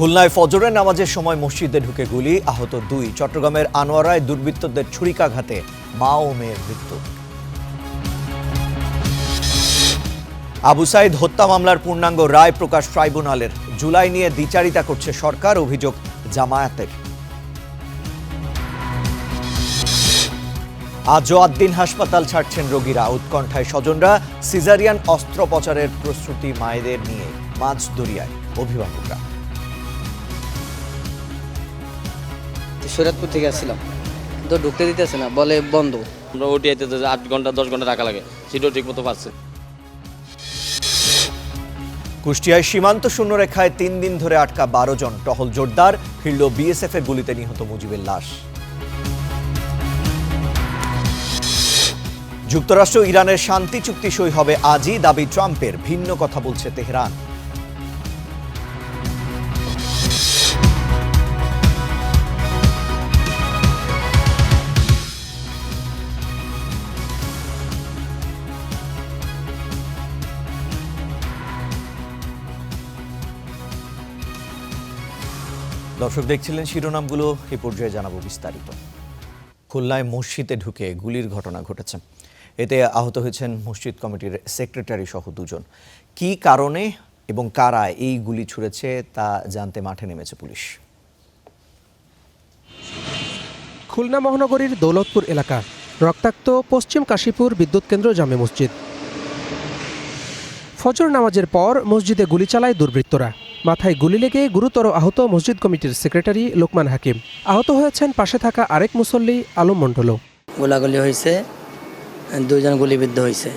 খুলনায় ফজরের নামাজের সময় মসজিদে ঢুকে গুলি, আহত 2। চট্টগ্রামের আনোয়ারায় দুর্বৃত্তদের ছুরিকাঘাতে মা ও মেয়ের মৃত্যু। আবু সাইদ হত্যা মামলার পূর্ণাঙ্গ রায় প্রকাশ ট্রাইব্যুনালের। জুলাই নিয়ে দ্বিচারিতা করছে সরকার, অভিযোগ জামায়াতের। আজও আদ্দিন হাসপাতাল ছাড়ছেন রোগীরা, উৎকণ্ঠায় স্বজনরা। সিজারিয়ান অস্ত্রোপচারের প্রস্তুতি মায়েদের নিয়ে মাঝদরিয়ায় অভিভাবকরা। শরীয়তপুর থেকে আসছিলাম, তো ঢুকতে দিতেছে না, বলে বন্ধ। আমরা ওটি আইতে 8 ঘন্টা 10 ঘন্টা টাকা লাগে, সেটাও ঠিক মতো পাচ্ছে। কুষ্টিয়ায় সীমান্ত শূন্যরেখায় 3 দিন ধরে আটকা 12 জন, টহল জোরদার। ফিরল বিএসএফ এর গুলিতে নিহত মুজিবের লাশ। যুক্তরাষ্ট্র ইরানের শান্তি চুক্তি সই হবে আজই, দাবি ট্রাম্পের। ভিন্ন কথা বলছে তেহরান। দর্শক দেখছিলেন শিরোনামগুলো, এ পর্যায়ে জানাবো বিস্তারিত। খুলনায় মসজিদে ঢুকে গুলির ঘটনা ঘটেছে। এতে আহত হয়েছেন মসজিদ কমিটির সেক্রেটারি সহ 2 জন। কী কারণে এবং কারা এই গুলি ছুড়েছে তা জানতে মাঠে নেমেছে পুলিশ। খুলনা মহানগরীর দৌলতপুর এলাকা, রক্তাক্ত পশ্চিম কাশীপুর বিদ্যুৎ কেন্দ্র জামে মসজিদ। ফজর নামাজের পর মসজিদে গুলি চালায় দুর্বৃত্তরা। মাথায় গুলি লেগে গুরুতর আহত মসজিদ কমিটির সেক্রেটারি লোকমান হাকিম। আহত হয়েছেন পাশে থাকা আরেক মুসল্লি আলম মণ্ডলও। গোলাগুলি হয়েছে, 2 জন গুলিবিদ্ধ হয়েছে।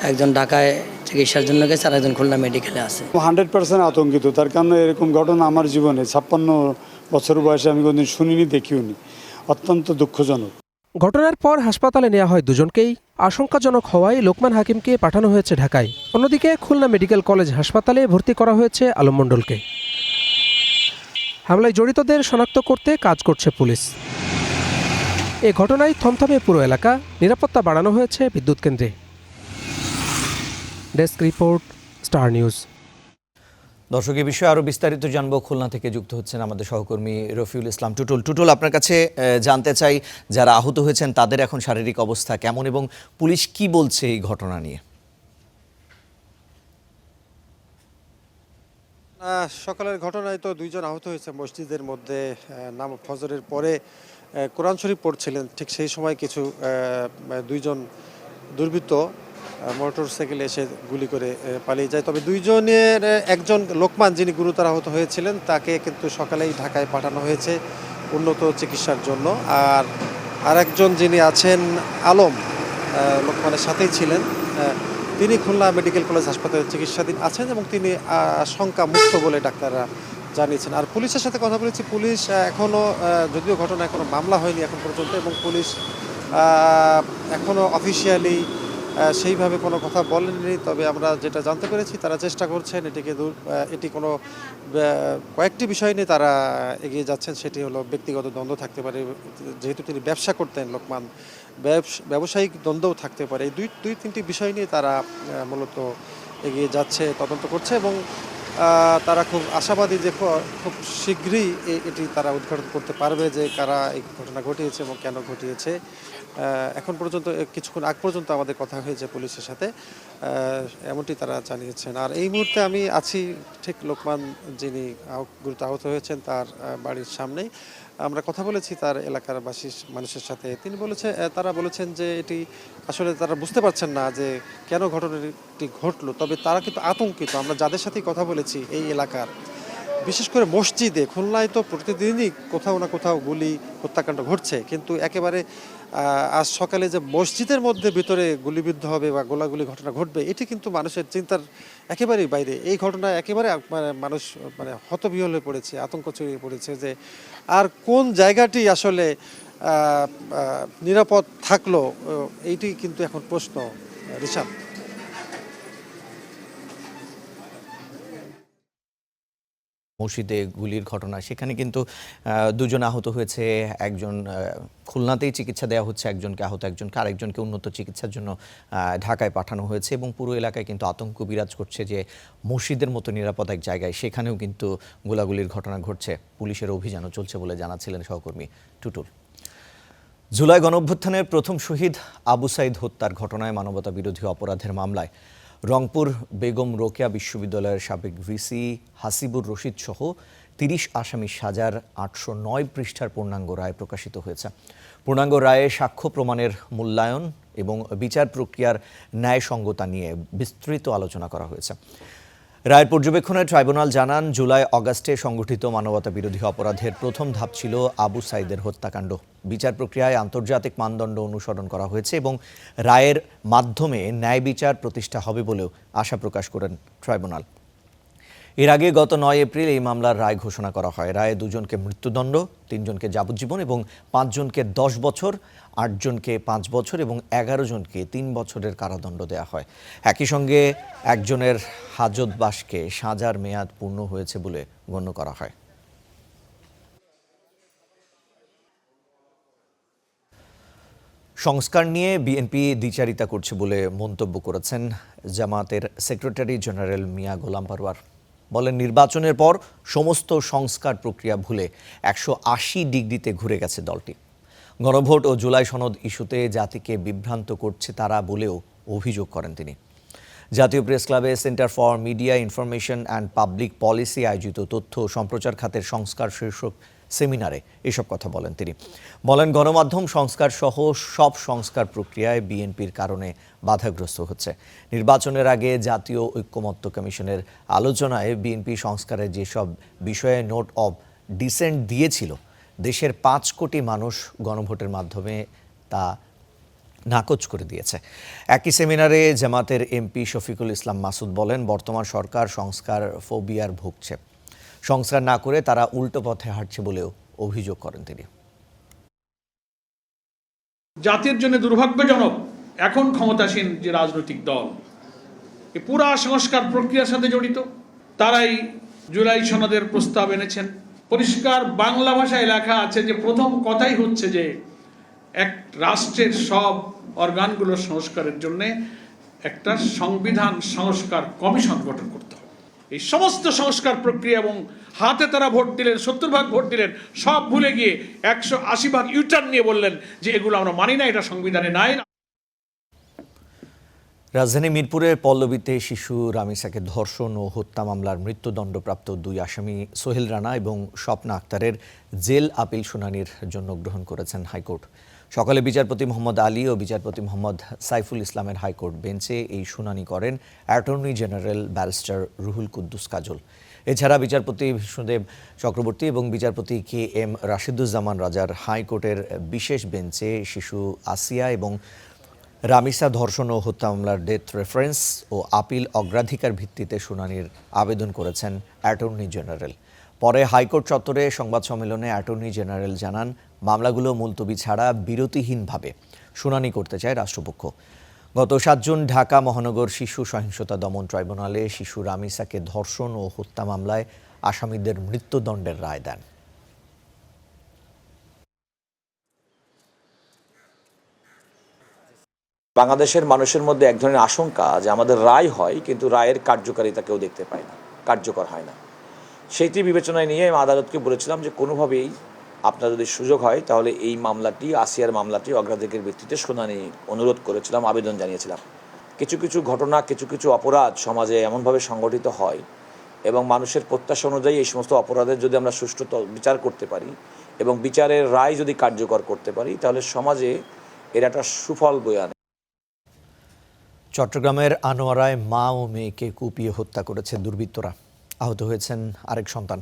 একজন ঢাকায় চিকিৎসার জন্য গেছে, আর একজন খুলনা মেডিকেলে আছে। 100% আতঙ্কিত। তার কারণ এরকম ঘটনা আমার জীবনে 56 বছর বয়সে আমি কোনোদিন শুনিনি, দেখিওনি। অত্যন্ত দুঃখজনক। ঘটনার পর হাসপাতালে নেওয়া হয় 2 জনকেই। আশঙ্কাজনক হওয়ায় লোকমান হাকিমকে পাঠানো হয়েছে ঢাকায়। অন্যদিকে খুলনা মেডিকেল কলেজ হাসপাতালে ভর্তি করা হয়েছে আলম মণ্ডলকে। হামলায় জড়িতদের শনাক্ত করতে কাজ করছে পুলিশ। এ ঘটনায় থমথমে পুরো এলাকা, নিরাপত্তা বাড়ানো হয়েছে বিদ্যুৎ কেন্দ্রে। Desk report, Star news. দর্শক, এ বিষয়ে আরও বিস্তারিত জানবো। খুলনা থেকে যুক্ত হচ্ছেন আমাদের সহকর্মী রফিউল ইসলাম টুটুল। টুটুল, আপনার কাছে জানতে চাই, যারা আহত হয়েছেন তাদের এখন শারীরিক অবস্থা কেমন এবং পুলিশ কি বলছে এই ঘটনা নিয়ে? সকালের ঘটনায় তো 2 জন আহত হয়েছে মসজিদের মধ্যে। নামাজ ফজরের পরে কোরআন শরীফ পড়ছিলেন, ঠিক সেই সময় কিছু 2 জন দুর্বৃত্ত মোটর সাইকেলে এসে গুলি করে পালিয়ে যায়। তবে 2 জনের একজন লোকমান, যিনি গুরুতর আহত হয়েছিলেন, তাকে কিন্তু সকালেই ঢাকায় পাঠানো হয়েছে উন্নত চিকিৎসার জন্য। আর আরেকজন যিনি আছেন আলম, লোকমানের সাথেই ছিলেন, তিনি খুলনা মেডিকেল কলেজ হাসপাতালে চিকিৎসাধীন আছেন এবং তিনি আশঙ্কা মুক্ত বলে ডাক্তাররা জানিয়েছেন। আর পুলিশের সাথে কথা বলেছি, পুলিশ এখনও, যদিও ঘটনা এখনও মামলা হয়নি এখন পর্যন্ত, এবং পুলিশ এখনও অফিসিয়ালি সেইভাবে কোনো কথা বলেননি। তবে আমরা যেটা জানতে পেরেছি, তারা চেষ্টা করছেন এটি কোনো কয়েকটি বিষয় নিয়ে তারা এগিয়ে যাচ্ছেন। সেটি হলো ব্যক্তিগত দ্বন্দ্ব থাকতে পারে, যেহেতু তিনি ব্যবসা করতেন লোকমান, ব্যবসায়িক দ্বন্দ্বও থাকতে পারে। এই দুই তিনটি বিষয় নিয়ে তারা মূলত এগিয়ে যাচ্ছে, তদন্ত করছে, এবং তারা খুব আশাবাদী যে খুব শীঘ্রই এটি তারা উদ্ঘাটন করতে পারবে যে কারা এই ঘটনা ঘটিয়েছে এবং কেন ঘটিয়েছে। এখন পর্যন্ত, কিছুক্ষণ আগ পর্যন্ত আমাদের কথা হয়েছে পুলিশের সাথে, এমনটি তারা জানিয়েছেন। আর এই মুহূর্তে আমি আছি ঠিক লোকমান, যিনি গুরুতর আহত হয়েছেন, তার বাড়ির সামনেই। আমরা কথা বলেছি তার এলাকার মানুষের সাথে। তারা বলেছেন যে এটি আসলে তারা বুঝতে পারছেন না যে কেন ঘটনাটি ঘটলো, তবে তারা কিন্তু আতঙ্কিত। আমরা যাদের সাথেই কথা বলেছি এই এলাকার, বিশেষ করে মসজিদে, খুলনায় তো প্রতিদিনই কোথাও না কোথাও গুলি হত্যাকাণ্ড ঘটছে, কিন্তু একেবারে আজ সকালে যে মসজিদের মধ্যে ভিতরে গুলিবিদ্ধ হবে বা গোলাগুলি ঘটনা ঘটবে, এটি কিন্তু মানুষের চিন্তার একেবারেই বাইরে। এই ঘটনায় একেবারে মানুষ হতবিহ্বল হয়ে পড়েছে, আতঙ্ক ছড়িয়ে পড়েছে যে আর কোন জায়গাটি আসলে নিরাপদ থাকলো, এইটি কিন্তু এখন প্রশ্ন, রিশাদ। মসজিদে গুলির ঘটনা, সেখানে কিন্তু দুজন আহত হয়েছে, একজন খুলনাতেই চিকিৎসা দেওয়া হচ্ছে, একজনকে আহত, একজনকে আরেকজনকে উন্নত চিকিৎসার জন্য ঢাকায় পাঠানো হয়েছে এবং পুরো এলাকায় কিন্তু আতঙ্ক বিরাজ করছে যে মসজিদের মতো নিরাপদ এক জায়গায় সেখানেও কিন্তু গোলাগুলির ঘটনা ঘটছে। পুলিশের অভিযানও চলছে বলে জানাচ্ছিলেন সহকর্মী টুটুল। জুলাই গণঅভ্যুত্থানের প্রথম শহীদ আবু সাইদ হত্যার ঘটনায় মানবতা বিরোধী অপরাধের মামলায় রংপুর বেগম রোকেয়া বিশ্ববিদ্যালয়ের সাবেক ভিসি হাসিবুর রশিদ সহ ৩০ আসামি সাজার ৮০৯ পৃষ্ঠার পূর্ণাঙ্গ রায় প্রকাশিত হয়েছে। পূর্ণাঙ্গ রায়ে সাক্ষ্য প্রমাণের মূল্যায়ন এবং বিচার প্রক্রিয়ার ন্যায়সঙ্গতা নিয়ে বিস্তৃত আলোচনা করা হয়েছে। রায়ের পর্যবেক্ষণে ট্রাইব্যুনাল জানান, জুলাই অগাস্টে সংগঠিত মানবতা বিরোধী অপরাধের প্রথম ধাপ ছিল আবু সাইদের হত্যাকাণ্ড। বিচার প্রক্রিয়ায় আন্তর্জাতিক মানদণ্ড অনুসরণ করা হয়েছে এবং রায়ের মাধ্যমে ন্যায় বিচার প্রতিষ্ঠা হবে বলেও আশা প্রকাশ করেন ট্রাইব্যুনাল। এর আগে গত ৯ এপ্রিল এই মামলার রায় ঘোষণা করা হয়। রায়ে ২ জনকে মৃত্যুদণ্ড, ৩ জনকে যাবজ্জীবন এবং ৫ জনকে ১০ বছর, ৮ জনকে ৫ বছর এবং ১১ জনকে ৩ বছরের কারাদণ্ড দেওয়া হয়। একই সঙ্গে একজনের হাজতবাসকে সাজার মেয়াদ পূর্ণ হয়েছে বলে গণ্য করা হয়। সংস্কার নিয়ে বিএনপি দ্বিচারিতা করছে বলে মন্তব্য করেছেন জামায়াতের সেক্রেটারি জেনারেল মিয়া গোলাম পরওয়ার। বলেন, নির্বাচনের পর সমস্ত সংস্কার প্রক্রিয়া ভুলে ১৮০ ডিগ্রিতে ঘুরে গেছে দলটি। গণভোট ও জুলাই সনদ ইস্যুতে জাতিকে বিভ্রান্ত করছে তারা বলেও অভিযোগ করেন তিনি। জাতীয় প্রেস ক্লাবে centre for media information and public policy আয়োজিত তথ্য ও সম্প্রচার খাতের সংস্কার শীর্ষক সেমিনারে এসব কথা বলেন তিনি। বলেন, গণমাধ্যম সংস্কার সহ সব সংস্কার প্রক্রিয়ায় বিএনপির কারণে বাধাগ্রস্ত হচ্ছে। নির্বাচনের আগে জাতীয় ঐক্যমত্য কমিশনের আলোচনায় বিএনপি সংস্কারের যেসব বিষয়ে নোট অব ডিসেন্ট দিয়েছিল, দেশের ৫ কোটি মানুষ গণভোটের মাধ্যমে তা নাকচ করে দিয়েছে। একই সেমিনারে জামাতের এমপি শফিকুল ইসলাম মাসুদ বলেন, বর্তমান সরকার সংস্কার ফোবিয়ার ভুগছে। সংস্কার না করে তারা উল্টো পথে হাঁটছে বলেও অভিযোগ করেন তিনি। জাতির জন্য দুর্ভাগ্যজনক এখন ক্ষমতাসীন যে রাজনৈতিক দল এই পুরা সংস্কার প্রক্রিয়ার সাথে জড়িত, তারাই জুলাই সনদের প্রস্তাব এনেছেন। পরিষ্কার বাংলা ভাষায় লেখা আছে যে প্রথম কথাই হচ্ছে যে এক রাষ্ট্রের সব অর্গানগুলোর সংস্কারের জন্য একটা সংবিধান সংস্কার কমিশন গঠন করতে হবে। এই সমস্ত সংস্কার প্রক্রিয়া এবং হাতে তারা ভোট দিলেন, ৭০ ভাগ ভোট দিলেন, সব ভুলে গিয়ে ১৮০ ভাগ ইউটার্ন নিয়ে বললেন যে এগুলো আমরা মানি না, এটা সংবিধানে নাই। রাজধানী মিরপুরের পল্লবীতে শিশু রামিসাকে ধর্ষণ ও হত্যা মামলার মৃত্যুদণ্ডপ্রাপ্ত ২ আসামি সোহেল রানা এবং স্বপ্না আক্তারের জেল আপিল শুনানির জন্য গ্রহণ করেছেন হাইকোর্ট। সকালে বিচারপতি মোহাম্মদ আলী ও বিচারপতি মোহাম্মদ সাইফুল ইসলামের হাইকোর্ট বেঞ্চে এই শুনানি করেন attorney general barrister Ruhul Quddus Kajol. এছাড়া বিচারপতি বিষ্ণুদেব চক্রবর্তী এবং বিচারপতি কে এম রাশিদুজ্জামান রাজার হাইকোর্টের বিশেষ বেঞ্চে শিশু আসিয়া এবং রামিসা ধর্ষণ ও হত্যা মামলার ডেথ রেফারেন্স ও আপিল অগ্রাধিকার ভিত্তিতে শুনানির আবেদন করেছেন অ্যাটর্নি জেনারেল। পরে হাইকোর্ট চত্বরে সংবাদ সম্মেলনে অ্যাটর্নি জেনারেল জানান, মামলাগুলো মুলতবি ছাড়া বিরতিহীনভাবে শুনানি করতে চায় রাষ্ট্রপক্ষ। গত ৭ জুন ঢাকা মহানগর শিশু সহিংসতা দমন ট্রাইব্যুনালে শিশু রামিসাকে ধর্ষণ ও হত্যা মামলায় আসামিদের মৃত্যুদণ্ডের রায় দেন। বাংলাদেশের মানুষের মধ্যে এক ধরনের আশঙ্কা যে আমাদের রায় হয় কিন্তু রায়ের কার্যকারিতা কেউ দেখতে পায় না, কার্যকর হয় না। সেইটি বিবেচনায় নিয়ে আমি আদালতকে বলেছিলাম যে কোনোভাবেই আপনার যদি সুযোগ হয় তাহলে এই মামলাটি, আসিয়ার মামলাটি অগ্রাধিকারের ভিত্তিতে শুনানি অনুরোধ করেছিলাম, আবেদন জানিয়েছিলাম। কিছু কিছু ঘটনা, কিছু কিছু অপরাধ সমাজে এমনভাবে সংগঠিত হয় এবং মানুষের প্রত্যাশা অনুযায়ী এই সমস্ত অপরাধের যদি আমরা সুষ্ঠু বিচার করতে পারি এবং বিচারের রায় যদি কার্যকর করতে পারি তাহলে সমাজে এর একটা সুফল বয়ে আনে। চট্টগ্রামের আনোয়ারায় মা ও মেয়েকে কুপিয়ে হত্যা করেছে দুর্বৃত্তরা। আহত হয়েছেন আরেক সন্তান।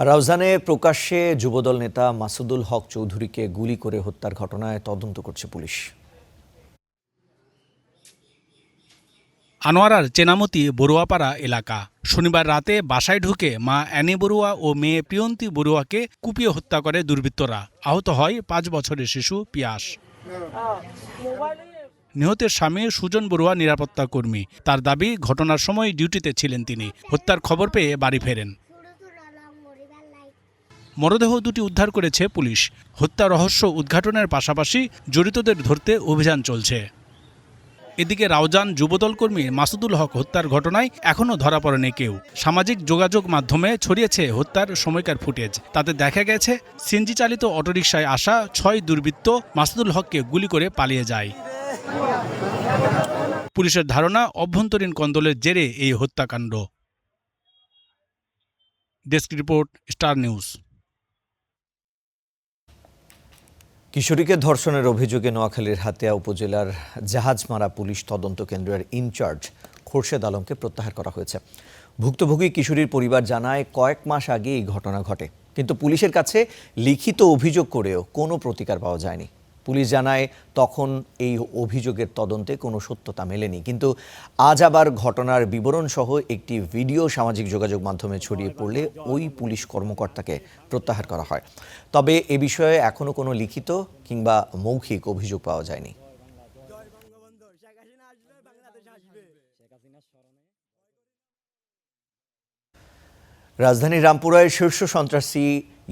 রাউজানে প্রকাশ্যে যুবদল নেতা মাসুদুল হক চৌধুরীকে গুলি করে হত্যার ঘটনায় তদন্ত করছে পুলিশ। আনোয়ারার চেনামতি বড়ুয়াপাড়া এলাকা। শনিবার রাতে বাসায় ঢুকে মা অ্যানি বড়ুয়া ও মেয়ে প্রিয়ন্তী বড়ুয়াকে কুপিয়ে হত্যা করে দুর্বৃত্তরা। আহত হয় ৫ বছরের শিশু পিয়াস। নিহতের স্বামী সুজন বড়ুয়া নিরাপত্তা কর্মী। তার দাবি, ঘটনার সময় ডিউটিতে ছিলেন তিনি। হত্যার খবর পেয়ে বাড়ি ফেরেন। মরদেহ দুটি উদ্ধার করেছে পুলিশ। হত্যা রহস্য উদ্ঘাটনের পাশাপাশি জড়িতদের ধরতে অভিযান চলছে। এদিকে রাউজান যুবদল কর্মী মাসুদুল হক হত্যার ঘটনায় এখনও ধরা পড়েনি কেউ। সামাজিক যোগাযোগ মাধ্যমে ছড়িয়েছে হত্যার সময়কার ফুটেজ। তাতে দেখা গেছে সিএনজি চালিত অটোরিকশায় আসা 6 দুর্বৃত্ত মাসুদুল হককে গুলি করে পালিয়ে যায়। পুলিশের ধারণা অভ্যন্তরীণ কন্দলের জেরে এই হত্যাকাণ্ড। Desk report, Star news. কিশোরীকে ধর্ষণের অভিযোগে নোয়াখালীর হাতিয়া উপজেলার জাহাজমারা পুলিশ তদন্ত কেন্দ্রের ইনচার্জ খোরশেদ আলমকে প্রত্যাহার করা হয়েছে। ভুক্তভোগী কিশোরীর পরিবার জানায় কয়েক মাস আগে এই ঘটনা ঘটে, কিন্তু পুলিশের কাছে লিখিত অভিযোগ করেও কোনো প্রতিকার পাওয়া যায়নি। পুলিশ জানায় তখন এই অভিযোগের তদন্তে কোনো সত্যতা মেলেনি, কিন্তু আজ আবার ঘটনার বিবরণ সহ একটি ভিডিও সামাজিক যোগাযোগ মাধ্যমে ছড়িয়ে পড়লে ওই পুলিশ কর্মকর্তাকে প্রত্যাহার করা হয়। তবে এ বিষয়ে এখনও কোনো লিখিত কিংবা মৌখিক অভিযোগ পাওয়া যায়নি। রাজধানীর রামপুরায় শীর্ষ সন্ত্রাসী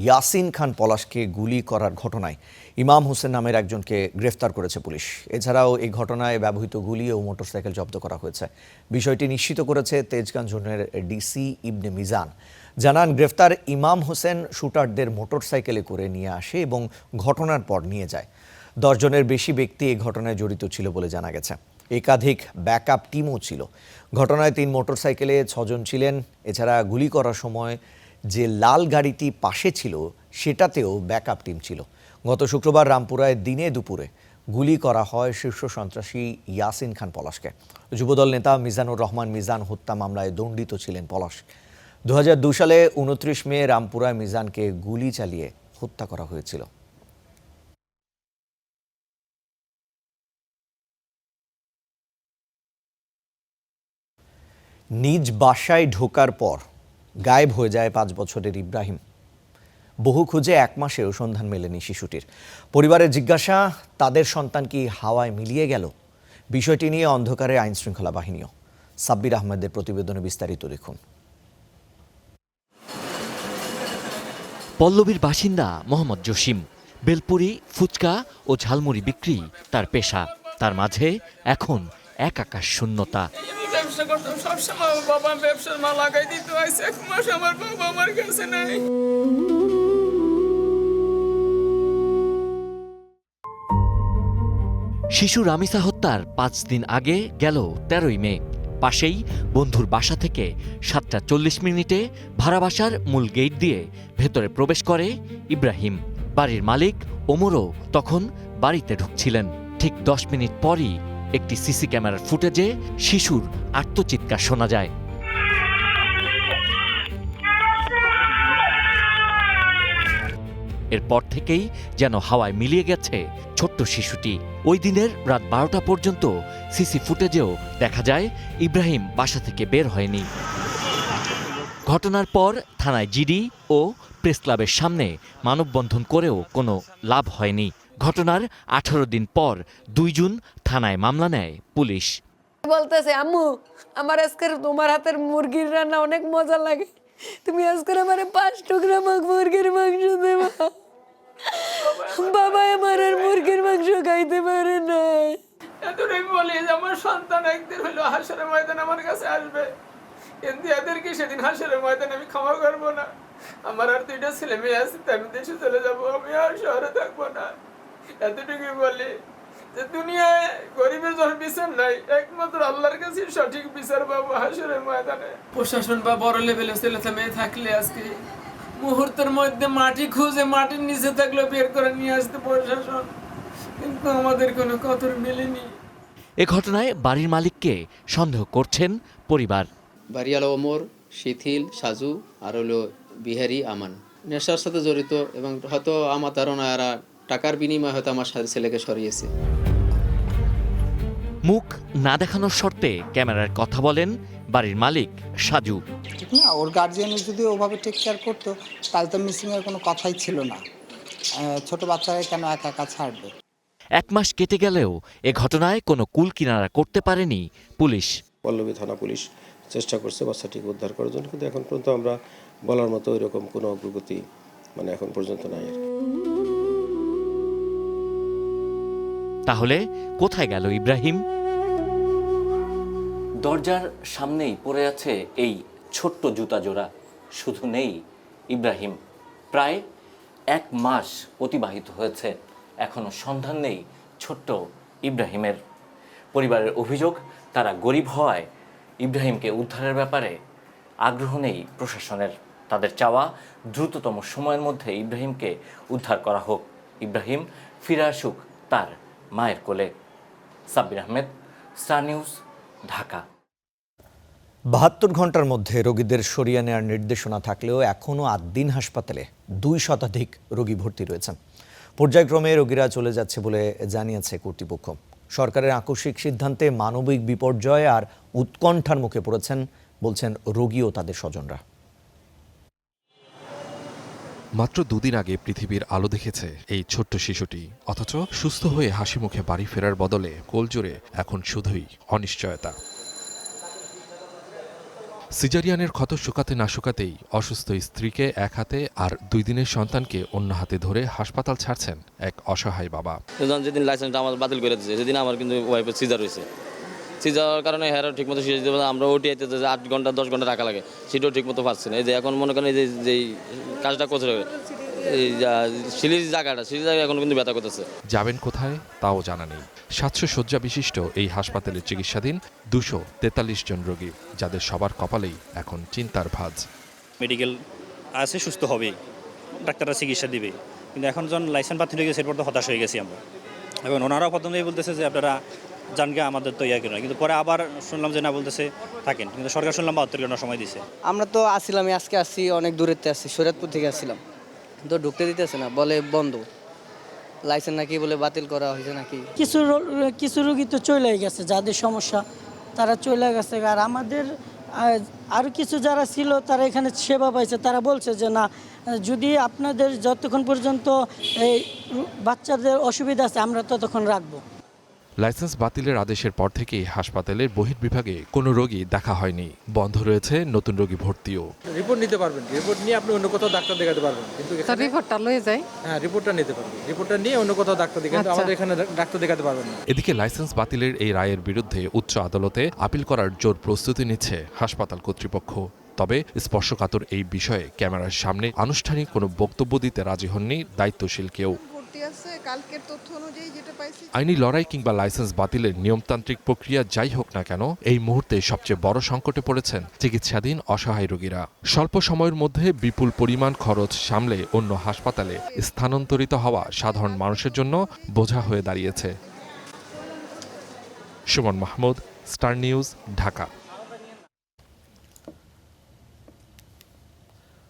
ইয়াসিন খান পলাশকে গুলি করার ঘটনায় ইমাম হোসেন নামের একজনকে গ্রেফতার করেছে পুলিশ। এছাড়াও এই ঘটনায় ব্যবহৃত গুলি ও মোটরসাইকেল জব্দ করা হয়েছে। বিষয়টি নিশ্চিত করেছে তেজগাঁও জোনের ডিসি ইবনে মিজান। জানান, গ্রেফতার ইমাম হোসেন শুটারদের মোটরসাইকেলে করে নিয়ে আসে এবং ঘটনার পর নিয়ে যায়। 10 জনের বেশি ব্যক্তি এই ঘটনায় জড়িত ছিল বলে জানা গেছে। একাধিক ব্যাকআপ টিমও ছিল। ঘটনায় 3 মোটরসাইকেলে 6 জন ছিলেন। এছাড়া গুলি করার সময় যে লাল গাড়িটি পাশে ছিল সেটাতেও ব্যাকআপ টিম ছিল। গত শুক্রবার রামপুরায় দিনে দুপুরে গুলি করা হয় শীর্ষ সন্ত্রাসী ইয়াসিন খান পলাশকে। যুবদল নেতা মিজানুর রহমান মিজান হত্যা মামলায় দণ্ডিত ছিলেন পলাশ। 2002 সালে 29 মে রামপুরায় মিজানকে গুলি চালিয়ে হত্যা করা হয়েছিল। নিজ বাসায় ঢোকার পর গায়েব হয়ে যায় 5 বছরের ইব্রাহিম। বহু খুঁজে 1 মাসেও সন্ধান মেলেনি শিশুটির। পরিবারের জিজ্ঞাসা, তাদের সন্তান কি হাওয়ায় মিলিয়ে গেল? বিষয়টি নিয়ে অন্ধকারে আইনশৃঙ্খলা বাহিনীও। সাব্বির আহমেদের প্রতিবেদনে বিস্তারিত দেখুন। পল্লবীর বাসিন্দা মোহাম্মদ জসিম। বেলপুরি, ফুচকা ও ঝালমুড়ি বিক্রি তার পেশা। তার মাঝে এখন এক আকাশ শূন্যতা। ব্যবসা করতাম সবসময়, বাবা ব্যবসার মা লাগাই দিত। 1 মাস আমার বাবা আমার কাছে নাই। শিশু রামিসা হত্যার 5 দিন আগে গেল 13ই মে। পাশেই বন্ধুর বাসা থেকে 7টা 40 মিনিটে ভাড়া বাসার মূল গেট দিয়ে ভেতরে প্রবেশ করে ইব্রাহিম। বাড়ির মালিক ওমরও তখন বাড়িতে ঢুকছিলেন। ঠিক 10 মিনিট পরই একটি সিসি ক্যামেরার ফুটেজে শিশুর আর্তচিৎকার শোনা যায়। এরপর থেকেই যেন হাওয়ায় মিলিয়ে গেছে ছোট্ট শিশুটি। ওই দিনের রাত 12টা পর্যন্ত সিসি ফুটেজেও দেখা যায় ইব্রাহিম বাসা থেকে বের হয়নি। ঘটনার পর থানায় জিডি ও প্রেস ক্লাবের সামনে মানববন্ধন করেও কোনো লাভ হয়নি। ঘটনার 18 দিন পর 2 জুন থানায় মামলা নেয় পুলিশ। বলতেছে, আম্মু আমার আজকের তোমার হাতের মুরগির রান্না অনেক মজা লাগে, তুমি আজকের আমার 5 টুকরা মুরগির মাংস দেবা। বাবা আমার আর মুরগির মাংস খাইতে পারে না। এতটাই বলি যে আমার সন্তান একদিন হলো হাসরের ময়দান আমার কাছে আসবে, কিন্তু এদেরকে সেদিন হাসরের ময়দান আমি ক্ষমা করবো না। আমার আর 2টা ছেলে মেয়ে আছে, আমি দেশে চলে যাবো, আমি আর শহরে থাকবো না। এতটুকুই বলি যে দুনিয়ায় গরিবের যখন বিচার নাই, একমাত্র আল্লাহর কাছে সঠিক বিচার পাবো হাসরের ময়দানে। প্রশাসন বা বড় লেভেলের ছেলে মেয়ে থাকলে আজকে মুহূর্তের মধ্যে মাটি খুঁজে মাটির নিচে থাকলে বের করে নিয়ে আসতে প্রশাসন, কিন্তু আমাদের কোনো কদর মেলেনি। এ ঘটনায় বাড়ির মালিককে সন্দেহ করছেন পরিবার। বাড়িওয়ালা ওমর, শিথিল, সাজু আর হলো বিহারি আমান নেশার সাথে জড়িত, এবং হয়তো আমার ধারণা এরা টাকার বিনিময়ে হয়তো আমার ছেলেকে সরিয়েছে। মুখ না দেখানোর শর্তে ক্যামেরার কথা বলেন বাড়ির মালিক সাজু। ঠিক না, ওর গার্জিয়ান যদি ওভাবে টেক কেয়ার করতো তাহলে তো মিসিংয়ের কোনো কথাই ছিল না। ছোট বাচ্চারা কেন একা একা ছাড়বে? 1 মাস কেটে গেলেও এ ঘটনায় কোনো কুল কিনারা করতে পারেনি পুলিশ। পল্লবী থানা পুলিশ চেষ্টা করছে বাচ্চাটিকে উদ্ধার করার জন্য, কিন্তু এখন পর্যন্ত আমরা বলার মতো এরকম কোনো অগ্রগতি মানে এখন পর্যন্ত নাই। তাহলে কোথায় গেল ইব্রাহিম? দরজার সামনেই পড়ে আছে এই ছোট্ট জুতা জোড়া, শুধু নেই ইব্রাহিম। প্রায় 1 মাস অতিবাহিত হয়েছে, এখনো সন্ধান নেই ছোট্ট ইব্রাহিমের। পরিবারের অভিযোগ, তারা গরিব হওয়ায় ইব্রাহিমকে উদ্ধারের ব্যাপারে আগ্রহ নেই প্রশাসনের। তাদের চাওয়া দ্রুততম সময়ের মধ্যে ইব্রাহিমকে উদ্ধার করা হোক, ইব্রাহিম ফিরে আসুক তার মায়ের কোলে। Sabbir Ahmed, star news, Dhaka. 72 ঘন্টার মধ্যে রোগীদের সরিয়ে নেওয়ার নির্দেশনা থাকলেও এখনও 8 দিন হাসপাতালে 2 শতাধিক রোগী ভর্তি রয়েছেন। পর্যায়ক্রমে রোগীরা চলে যাচ্ছে বলে জানিয়েছে কর্তৃপক্ষ। সরকারের আকস্মিক সিদ্ধান্তে মানবিক বিপর্যয় আর উৎকণ্ঠার মুখে পড়েছেন বলছেন রোগী ও তাদের স্বজনরা। মাত্র 2 দিন আগে পৃথিবীর আলো দেখেছে এই ছোট্ট শিশুটি, অথচ সুস্থ হয়ে হাসি মুখে বাড়ি ফেরার বদলে কোলজোড়ে এখন শুধুই অনিশ্চয়তা। সিজারিয়ানের ক্ষত শুকাতে না শুকাতেই অসুস্থ স্ত্রীকে এক হাতে আর 2 দিনের সন্তানকে অন্য হাতে ধরে হাসপাতাল ছাড়ছেন এক অসহায় বাবা। যেদিন লাইসেন্সটা আমার বাতিল করে দিচ্ছে, সেদিন আমার কিন্তু ওয়াইফের সিজার হয়েছে। সিজার কারণে হেয়ারও ঠিকমতো সিজা দিতে পারে, আমরা ওটি আইতে 8 ঘন্টা 10 ঘন্টা টাকা লাগে, সেটাও ঠিকমতো পাচ্ছি না। এই যে এখন মনে করেন এই যে কাজটা করছে, এই সিলির জায়গাটা এখন কিন্তু ব্যথা করতেছে। যাবেন কোথায় তাও জানা নেই। 700 শয্যা বিশিষ্ট এই হাসপাতালে চিকিৎসাধীন 243 জন রোগী, যাদের সবার কপালেই এখন চিন্তার ভাঁজ। মেডিকেল আছে, সুস্থ হবে, ডাক্তাররা চিকিৎসা দিবে, কিন্তু এখন যখন লাইসেন্স বাতিল হয়ে গেছে এরপর তো হতাশ হয়ে গেছি আমরা। এখন ওনারাও প্রথমেই বলতেছে যে আপনারা জানকে আমাদের তো ইয়া কেন, কিন্তু পরে আবার শুনলাম যে না, বলতেছে থাকেন, কিন্তু সরকার শুনলাম 72 ঘন্টা সময় দিছে। আমরা তো আসছিলাম, আজকে আসছি, অনেক দূরেতে আসছি, শরীয়তপুর থেকে আসছিলাম, তো ঢুকতে দিতেছে না, বলে বন্ধ, লাইসেন্স নাকি বলে বাতিল করা হয়েছে নাকি। কিছু রোগী তো চলে গেছে, যাদের সমস্যা তারা চলে গেছে, আর আমাদের আরও কিছু যারা ছিল তারা এখানে সেবা পাইছে, তারা বলছে যে না, যদি আপনাদের যতক্ষণ পর্যন্ত এই বাচ্চাদের অসুবিধা আছে আমরা ততক্ষণ রাখবো। লাইসেন্স বাতিলের আদেশের পর থেকেই হাসপাতালের বহির্বিভাগে কোনো রোগী দেখা হয়নি, বন্ধ রয়েছে নতুন রোগী ভর্তিও। রিপোর্ট নিতে পারবেন, রিপোর্ট নিয়ে আপনি অন্য কোথাও ডাক্তার দেখাতে পারবেন, কিন্তু রিপোর্টটা লয়ে যায়। হ্যাঁ, রিপোর্টটা নিতে পারবেন, রিপোর্টটা নিয়ে অন্য কোথাও ডাক্তার দেখাতে, আমাদের এখানে ডাক্তার দেখাতে পারবেন না। এদিকে লাইসেন্স বাতিলের এই রায়ের বিরুদ্ধে উচ্চ আদালতে আপিল করার জোর প্রস্তুতি নিচ্ছে হাসপাতাল কর্তৃপক্ষ। তবে স্পর্শকাতর এই বিষয়ে ক্যামেরার সামনে আনুষ্ঠানিক কোনো বক্তব্য দিতে রাজি হননি দায়িত্বশীল কেউ। আইনি লড়াই কিংবা লাইসেন্স বাতিলের নিয়মতান্ত্রিক প্রক্রিয়া যাই হোক না কেন, এই মুহূর্তে সবচেয়ে বড় সংকটে পড়েছেন চিকিৎসাধীন অসহায় রোগীরা। স্বল্প সময়ের মধ্যে বিপুল পরিমাণ খরচ সামলে অন্য হাসপাতালে স্থানান্তরিত হওয়া সাধারণ মানুষের জন্য বোঝা হয়ে দাঁড়িয়েছে। Suman Mahmud, star news, Dhaka.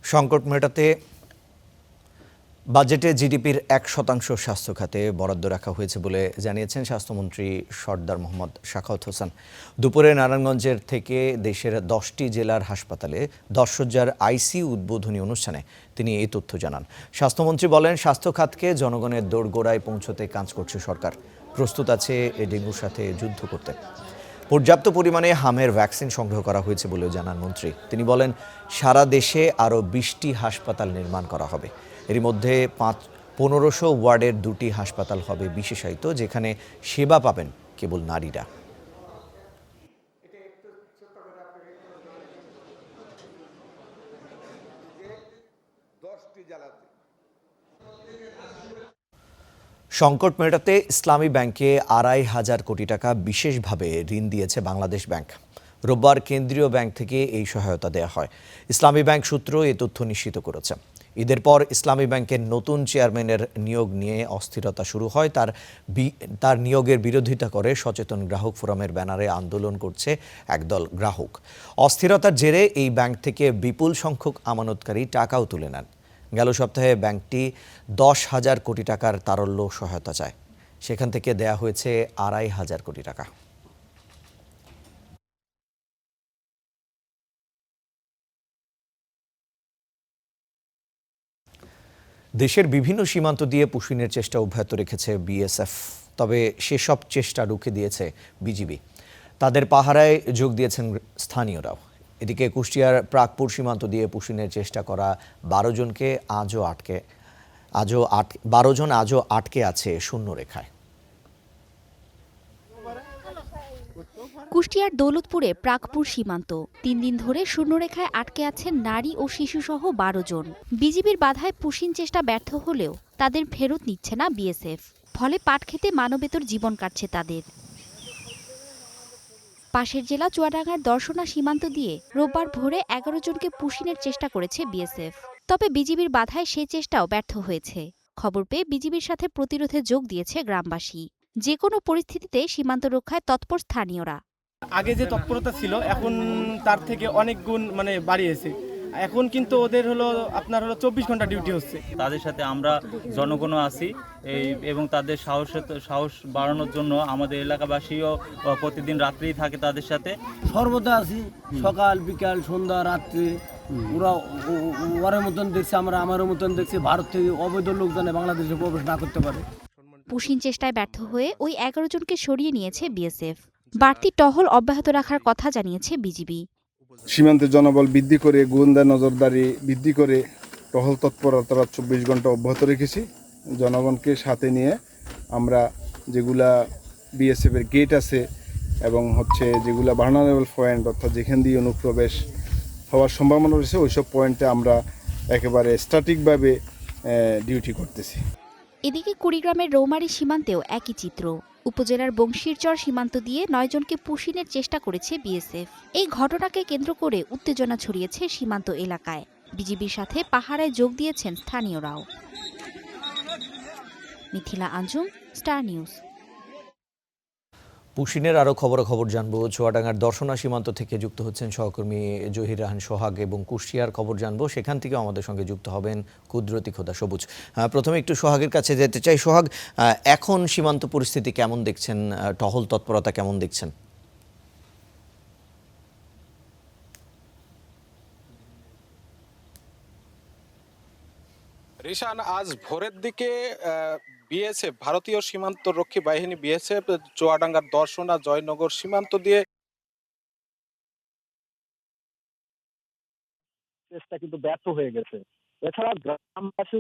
সংকট মেটাতে বাজেটে জিডিপির 1% স্বাস্থ্য খাতে বরাদ্দ রাখা হয়েছে বলে জানিয়েছেন স্বাস্থ্যমন্ত্রী সর্দার মোহাম্মদ সাখাওয়াত হোসেন। দুপুরে নারায়ণগঞ্জের থেকে দেশের 10টি জেলার হাসপাতালে 10 শয্যার আইসিইউ উদ্বোধনী অনুষ্ঠানে তিনি এই তথ্য জানান। স্বাস্থ্যমন্ত্রী বলেন, স্বাস্থ্য খাতকে জনগণের দোরগোড়ায় পৌঁছতে কাজ করছে সরকার, প্রস্তুত আছে এই ডেঙ্গুর সাথে যুদ্ধ করতে। পর্যাপ্ত পরিমাণে হামের ভ্যাকসিন সংগ্রহ করা হয়েছে বলেও জানান মন্ত্রী। তিনি বলেন, সারা দেশে আরও 20টি হাসপাতাল নির্মাণ করা হবে। এর মধ্যে 1500 ওয়ার্ডের 2টি হাসপাতাল হবে বিশেষায়িত, যেখানে সেবা পাবেন কেবল নারীরা। সংকট মেটাতে ইসলামী ব্যাংকে 2,500 কোটি টাকা বিশেষভাবে ঋণ দিয়েছে বাংলাদেশ ব্যাংক। রোববার কেন্দ্রীয় ব্যাংক থেকে এই সহায়তা দেওয়া হয়। ইসলামী ব্যাংক সূত্র এই তথ্য নিশ্চিত করেছে। ঈদের পর ইসলামী ব্যাংকের নতুন চেয়ারম্যানের নিয়োগ নিয়ে অস্থিরতা শুরু হয়। তার নিয়োগের বিরোধিতা করে সচেতন গ্রাহক ফোরামের ব্যানারে আন্দোলন করছে একদল গ্রাহক। অস্থিরতার জেরে এই ব্যাংক থেকে বিপুল সংখ্যক আমানতকারী টাকাও তুলে নেন। গেল সপ্তাহে ব্যাংকটি 10,000 কোটি টাকার তারল্য সহায়তা চায়, সেখান থেকে দেয়া হয়েছে 2,500 কোটি টাকা। দেশের বিভিন্ন সীমান্ত দিয়ে পুশিনের চেষ্টা অব্যাহত রেখেছে বিএসএফ, তবে সেসব চেষ্টা রুখে দিয়েছে বিজিবি। তাদের পাহারায় যোগ দিয়েছেন স্থানীয়রাও। এদিকে কুষ্টিয়ার প্রাকপুর সীমান্ত দিয়ে পুশিনের চেষ্টা করা 12 জনকে আজও আটকে আছে শূন্যরেখায়। কুষ্টিয়ার দৌলতপুরে প্রাকপুর সীমান্ত 3 দিন ধরে শূন্যরেখায় আটকে আছেন নারী ও শিশুসহ 12 জন। বিজিবির বাধায় পুশিন চেষ্টা ব্যর্থ হলেও তাদের ফেরত নিচ্ছে না বিএসএফ। ফলে পাট খেতে মানবেতর জীবন কাটছে তাদের। পাশের জেলা চুয়াডাঙ্গার দর্শনা সীমান্ত দিয়ে রোববার ভোরে 11 জনকে পুশিনের চেষ্টা করেছে বিএসএফ। তবে বিজিবির বাধায় সেই চেষ্টাও ব্যর্থ হয়েছে। খবর পেয়ে বিজিবির সাথে প্রতিরোধে যোগ দিয়েছে গ্রামবাসী। যে কোনো পরিস্থিতিতে সীমান্ত রক্ষায় তৎপর স্থানীয়রা। আগে যে তৎপরতা ছিল এখন তার থেকে অনেক গুণ বাড়িয়েছে। এখন কিন্তু ওদের আপনার 24 ঘন্টা ডিউটি হচ্ছে। তাদের সাথে আমরা জনগণও আছি এবং তাদের সাহস বাড়ানোর জন্য আমাদের এলাকাবাসীও প্রতিদিন রাত্রেই থাকে তাদের সাথে। সর্বদা আছি, সকাল বিকাল সন্ধ্যা রাত্রি। ওরা ওর মতন দেখছে, আমরা আমারও মতন দেখছি। ভারত থেকে অবৈধ লোকজনে বাংলাদেশে প্রবেশ না করতে পারে। পুশিন চেষ্টায় ব্যর্থ হয়ে ওই 11 জনকে সরিয়ে নিয়েছে বিএসএফ। বাড়তি টহল অব্যাহত রাখার কথা জানিয়েছে বিজিবি। সীমান্তে জনবল বৃদ্ধি করে, গোয়েন্দা নজরদারি বৃদ্ধি করে টহল তৎপরতা 24 ঘন্টা অব্যাহত রেখেছি। জনগণকে সাথে নিয়ে আমরা যেগুলা বিএসএফের গেট আছে এবং যেগুলা ভালনারেবল পয়েন্ট অর্থাৎ যেখান দিয়ে অনুপ্রবেশ হওয়ার সম্ভাবনা রয়েছে ওইসব পয়েন্টে আমরা একেবারে স্ট্যাটিকভাবে ডিউটি করতেছি। এদিকে কুড়িগ্রামের রৌমারী সীমান্তেও একই চিত্র। উপজেলার বংশীরচর সীমান্ত দিয়ে 9 জনকে পুশিনের চেষ্টা করেছে বিএসএফ। এই ঘটনাকে কেন্দ্র করে উত্তেজনা ছড়িয়েছে সীমান্ত এলাকায়। বিজিবির সাথে পাহারায় যোগ দিয়েছেন স্থানীয়রাও। Mithila Anjum, Star News. পুশিনের আরও খবর জানবো। চুয়াডাঙ্গার দর্শনা সীমান্ত থেকে যুক্ত হচ্ছেন সহকর্মী জহির রাহান সোহাগ এবং কুষ্টিয়ার খবর জানবো। সেখান থেকেও আমাদের সঙ্গে যুক্ত হবেন কুদরতি খোদা সবুজ। প্রথমে একটু সোহাগের কাছে যেতে চাই। সোহাগ, এখন সীমান্ত পরিস্থিতি কেমন দেখছেন? টহল তৎপরতা কেমন দেখছেন? রিশান, আজ ভোরের দিকে বিএসএফ, ভারতীয় সীমান্ত রক্ষী বাহিনী বিএসএফ চুয়াডাঙ্গার দর্শনা জয়নগর সীমান্ত দিয়ে চেষ্টা কিন্তু ব্যর্থ হয়ে গেছে। এছাড়া গ্রামবাসী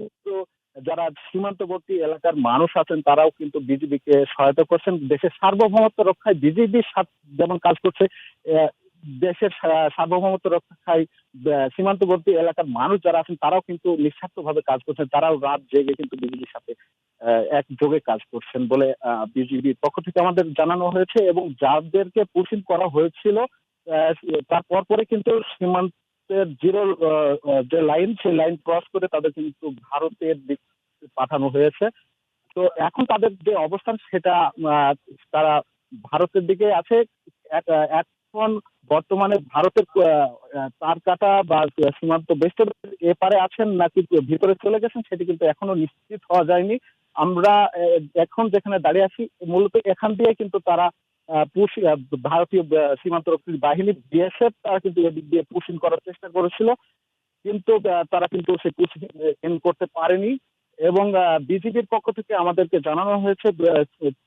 যারা সীমান্তবর্তী এলাকার মানুষ আছেন তারাও কিন্তু বিজিবিকে সহায়তা করছেন। দেশের সার্বভৌমত্ব রক্ষায় বিজিবি যেমন কাজ করছে, দেশের সার্বভৌমত্ব রক্ষায় সীমান্তবর্তী এলাকার মানুষ যারা আছেন তারাও কিন্তু নিঃস্বার্থভাবে কাজ করছেন। তারাও রাত জেগে কিন্তু বিজিবির সাথে একযোগে কাজ করছেন বলে বিজিবির পক্ষ থেকে আমাদের জানানো হয়েছে। এবং যাদেরকে পুশিং করা হয়েছিল তার পরে কিন্তু সীমান্তের জিরো যে লাইন, সেই লাইন ক্রস করে তাদের কিন্তু ভারতের দিক পাঠানো হয়েছে। তো এখন তাদের যে অবস্থান সেটা তারা ভারতের দিকে আছে। এখন বর্তমানে ভারতের তার কাটা বা সীমান্ত বেষ্টের এপারে আছেন নাকি ভিতরে চলে গেছেন সেটি কিন্তু এখনো নিশ্চিত হওয়া যায়নি। আমরা এখন যেখানে দাঁড়িয়ে আছি মূলত এখান দিয়ে কিন্তু তারা ভারতীয় সীমান্ত রক্ষী বাহিনী বিএসএফ তারা কিন্তু এদিক দিয়ে পুশিং করার চেষ্টা করেছিল, কিন্তু তারা কিন্তু সেই পুশিং করতে পারেনি। এবং বিজিবির পক্ষ থেকে আমাদেরকে জানানো হয়েছে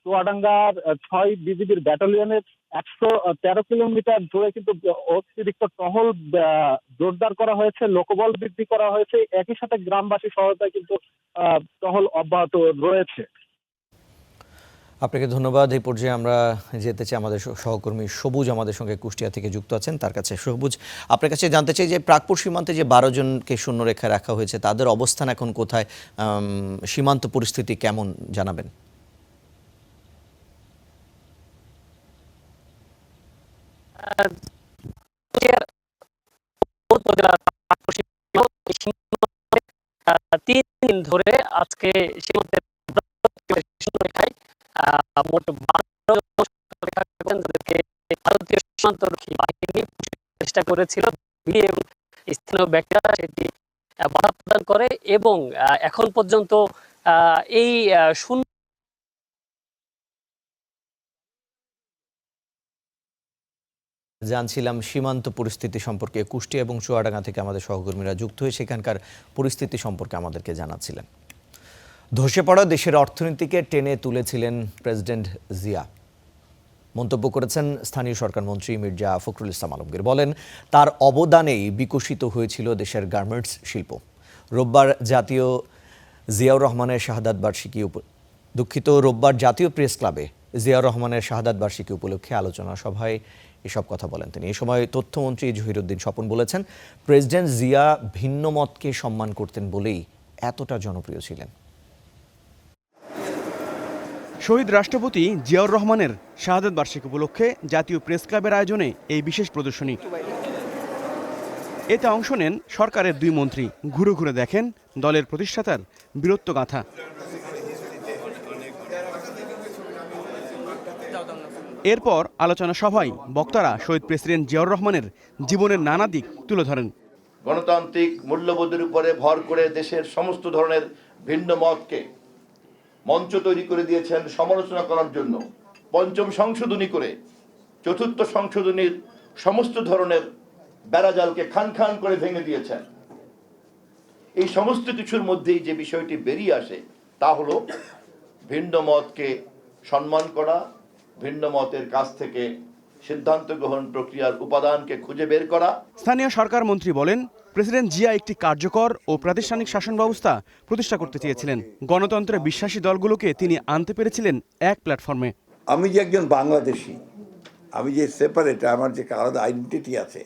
চুয়াডাঙ্গার 6 বিজিবির ব্যাটালিয়নের 113 কিলোমিটার জুড়ে কিন্তু অতিরিক্ত টহল জোরদার করা হয়েছে, লোকবল বৃদ্ধি করা হয়েছে। একই সাথে গ্রামবাসী সহায়তায় কিন্তু টহল অব্যাহত রয়েছে। আপনাকে ধন্যবাদ। এই পর্যায়ে আমরা যেতে চাই আমাদের সহকর্মী সবুজ আমাদের সঙ্গে কুষ্টিয়া থেকে যুক্ত আছেন, তার কাছে। সবুজ, আপনার কাছে জানতে চাই যে প্রাকপুর সীমান্তে যে 12 জনকে শূন্যরেখায় রাখা হয়েছে তাদের অবস্থান এখন কোথায়, সীমান্ত পরিস্থিতি কেমন জানাবেন? তিন দিন ধরে আজকে সীমান্তের মোট 12 ভারতীয় সীমান্তরক্ষী বাহিনী চেষ্টা করেছিল এবং স্থানীয় ব্যক্তিরা সেটি বাধা প্রদান করে এবং এখন পর্যন্ত এই জানছিলাম সীমান্ত পরিস্থিতি সম্পর্কে। কুষ্টিয়া এবং চুয়াডাঙ্গা থেকে আমাদের সহকর্মীরা যুক্ত হয়ে সেখানকার পরিস্থিতি সম্পর্কে আমাদেরকে জানাচ্ছিলেন। ধসে পড়া দেশের অর্থনীতিকে টেনে তুলেছিলেন প্রেসিডেন্ট জিয়া। মন্তব্য করেছেন স্থানীয় সরকার মন্ত্রী মির্জা ফখরুল ইসলাম আলমগীর। বলেন, তার অবদানেই বিকশিত হয়েছিল দেশের গার্মেন্টস শিল্প। রোববার জাতীয় প্রেস ক্লাবে জিয়াউর রহমানের শাহাদাত বার্ষিকী উপলক্ষে আলোচনা সভায় এসব কথা বলেন তিনি। এ সময় তথ্যমন্ত্রী জহিরুদ্দিন স্বপন বলেছেন, প্রেসিডেন্ট জিয়া ভিন্ন মতকে সম্মান করতেন বলেই এতটা জনপ্রিয় ছিলেন। শহীদ রাষ্ট্রপতি জিয়াউর রহমানের শাহাদাত বার্ষিকী উপলক্ষে জাতীয় প্রেস ক্লাবের আয়োজনে এই বিশেষ প্রদর্শনী। এতে অংশ নেন সরকারের 2 মন্ত্রী। ঘুরে ঘুরে দেখেন দলের প্রতিষ্ঠাতার বীরত্বগাথা। এরপর আলোচনা সভায় বক্তারা শহীদ প্রেসিডেন্ট জিয়াউর রহমানের জীবনের নানা দিক তুলে ধরেন। গণতান্ত্রিক মূল্যবোধের উপরে ভর করে দেশের সমস্ত ধরনের ভিন্ন মতকে মঞ্চ তৈরি করে দিয়েছেন সমালোচনা করার জন্য। 5ম সংশোধনী করে 4র্থ সংশোধনীর সমস্ত ধরনের বেড়াজালকে খান খান করে ভেঙে দিয়েছেন। এই সমস্ত কিছুর মধ্যেই যে বিষয়টি বেরিয়ে আসে তা হলো ভিন্ন মতকে সম্মান করা, ভিন্ন মতের কাছ থেকে সিদ্ধান্ত গ্রহণ প্রক্রিয়ার উপাদানকে খুঁজে বের করা। স্থানীয় সরকার মন্ত্রী বলেন, প্রেসিডেন্ট জিয়া একটি কার্যকর ও প্রাতিষ্ঠানিক শাসন ব্যবস্থা প্রতিষ্ঠা করতে চেয়েছিলেন। গণতন্ত্রে বিশ্বাসী দলগুলোকে তিনি আনতে পেরেছিলেন এক প্ল্যাটফর্মে। আমি যে একজন বাংলাদেশি, আমি যে সেপারেট, আমার যে আলাদা আইডেন্টিটি আছে,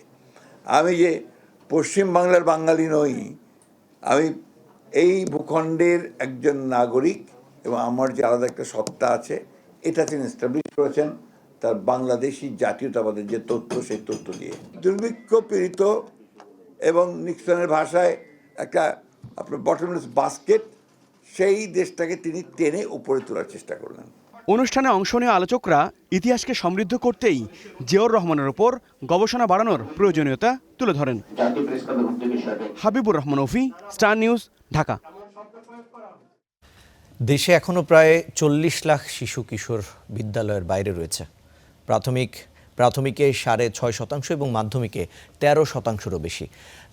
আমি যে পশ্চিম বাংলার বাঙালি নই, আমি এই ভূখণ্ডের একজন নাগরিক এবং আমার যে আলাদা একটা সত্তা আছে, এটা তিনি এস্টাবলিশ করেছেন তার বাংলাদেশি জাতীয়তাবাদের যে তথ্য, সেই তথ্য দিয়ে। দুর্ভিক্ষ পীড়িত এবং নিক্সনের ভাষায় একটা আপনার বটমলেস বাস্কেট, সেই দেশটাকে তিনি টেনে উপরে তোলার চেষ্টা করলেন। অনুষ্ঠানে অংশ নেওয়া আলোচকরা ইতিহাসকে সমৃদ্ধ করতেই জিয়াউর রহমানের ওপর গবেষণা বাড়ানোর প্রয়োজনীয়তা তুলে ধরেন। Habibur Rahman Ofi, Star news, Dhaka. দেশে এখনো প্রায় 40 লাখ শিশু কিশোর বিদ্যালয়ের বাইরে রয়েছে। প্রাথমিকে 6.5% এবং মাধ্যমিকে 13%-রও বেশি,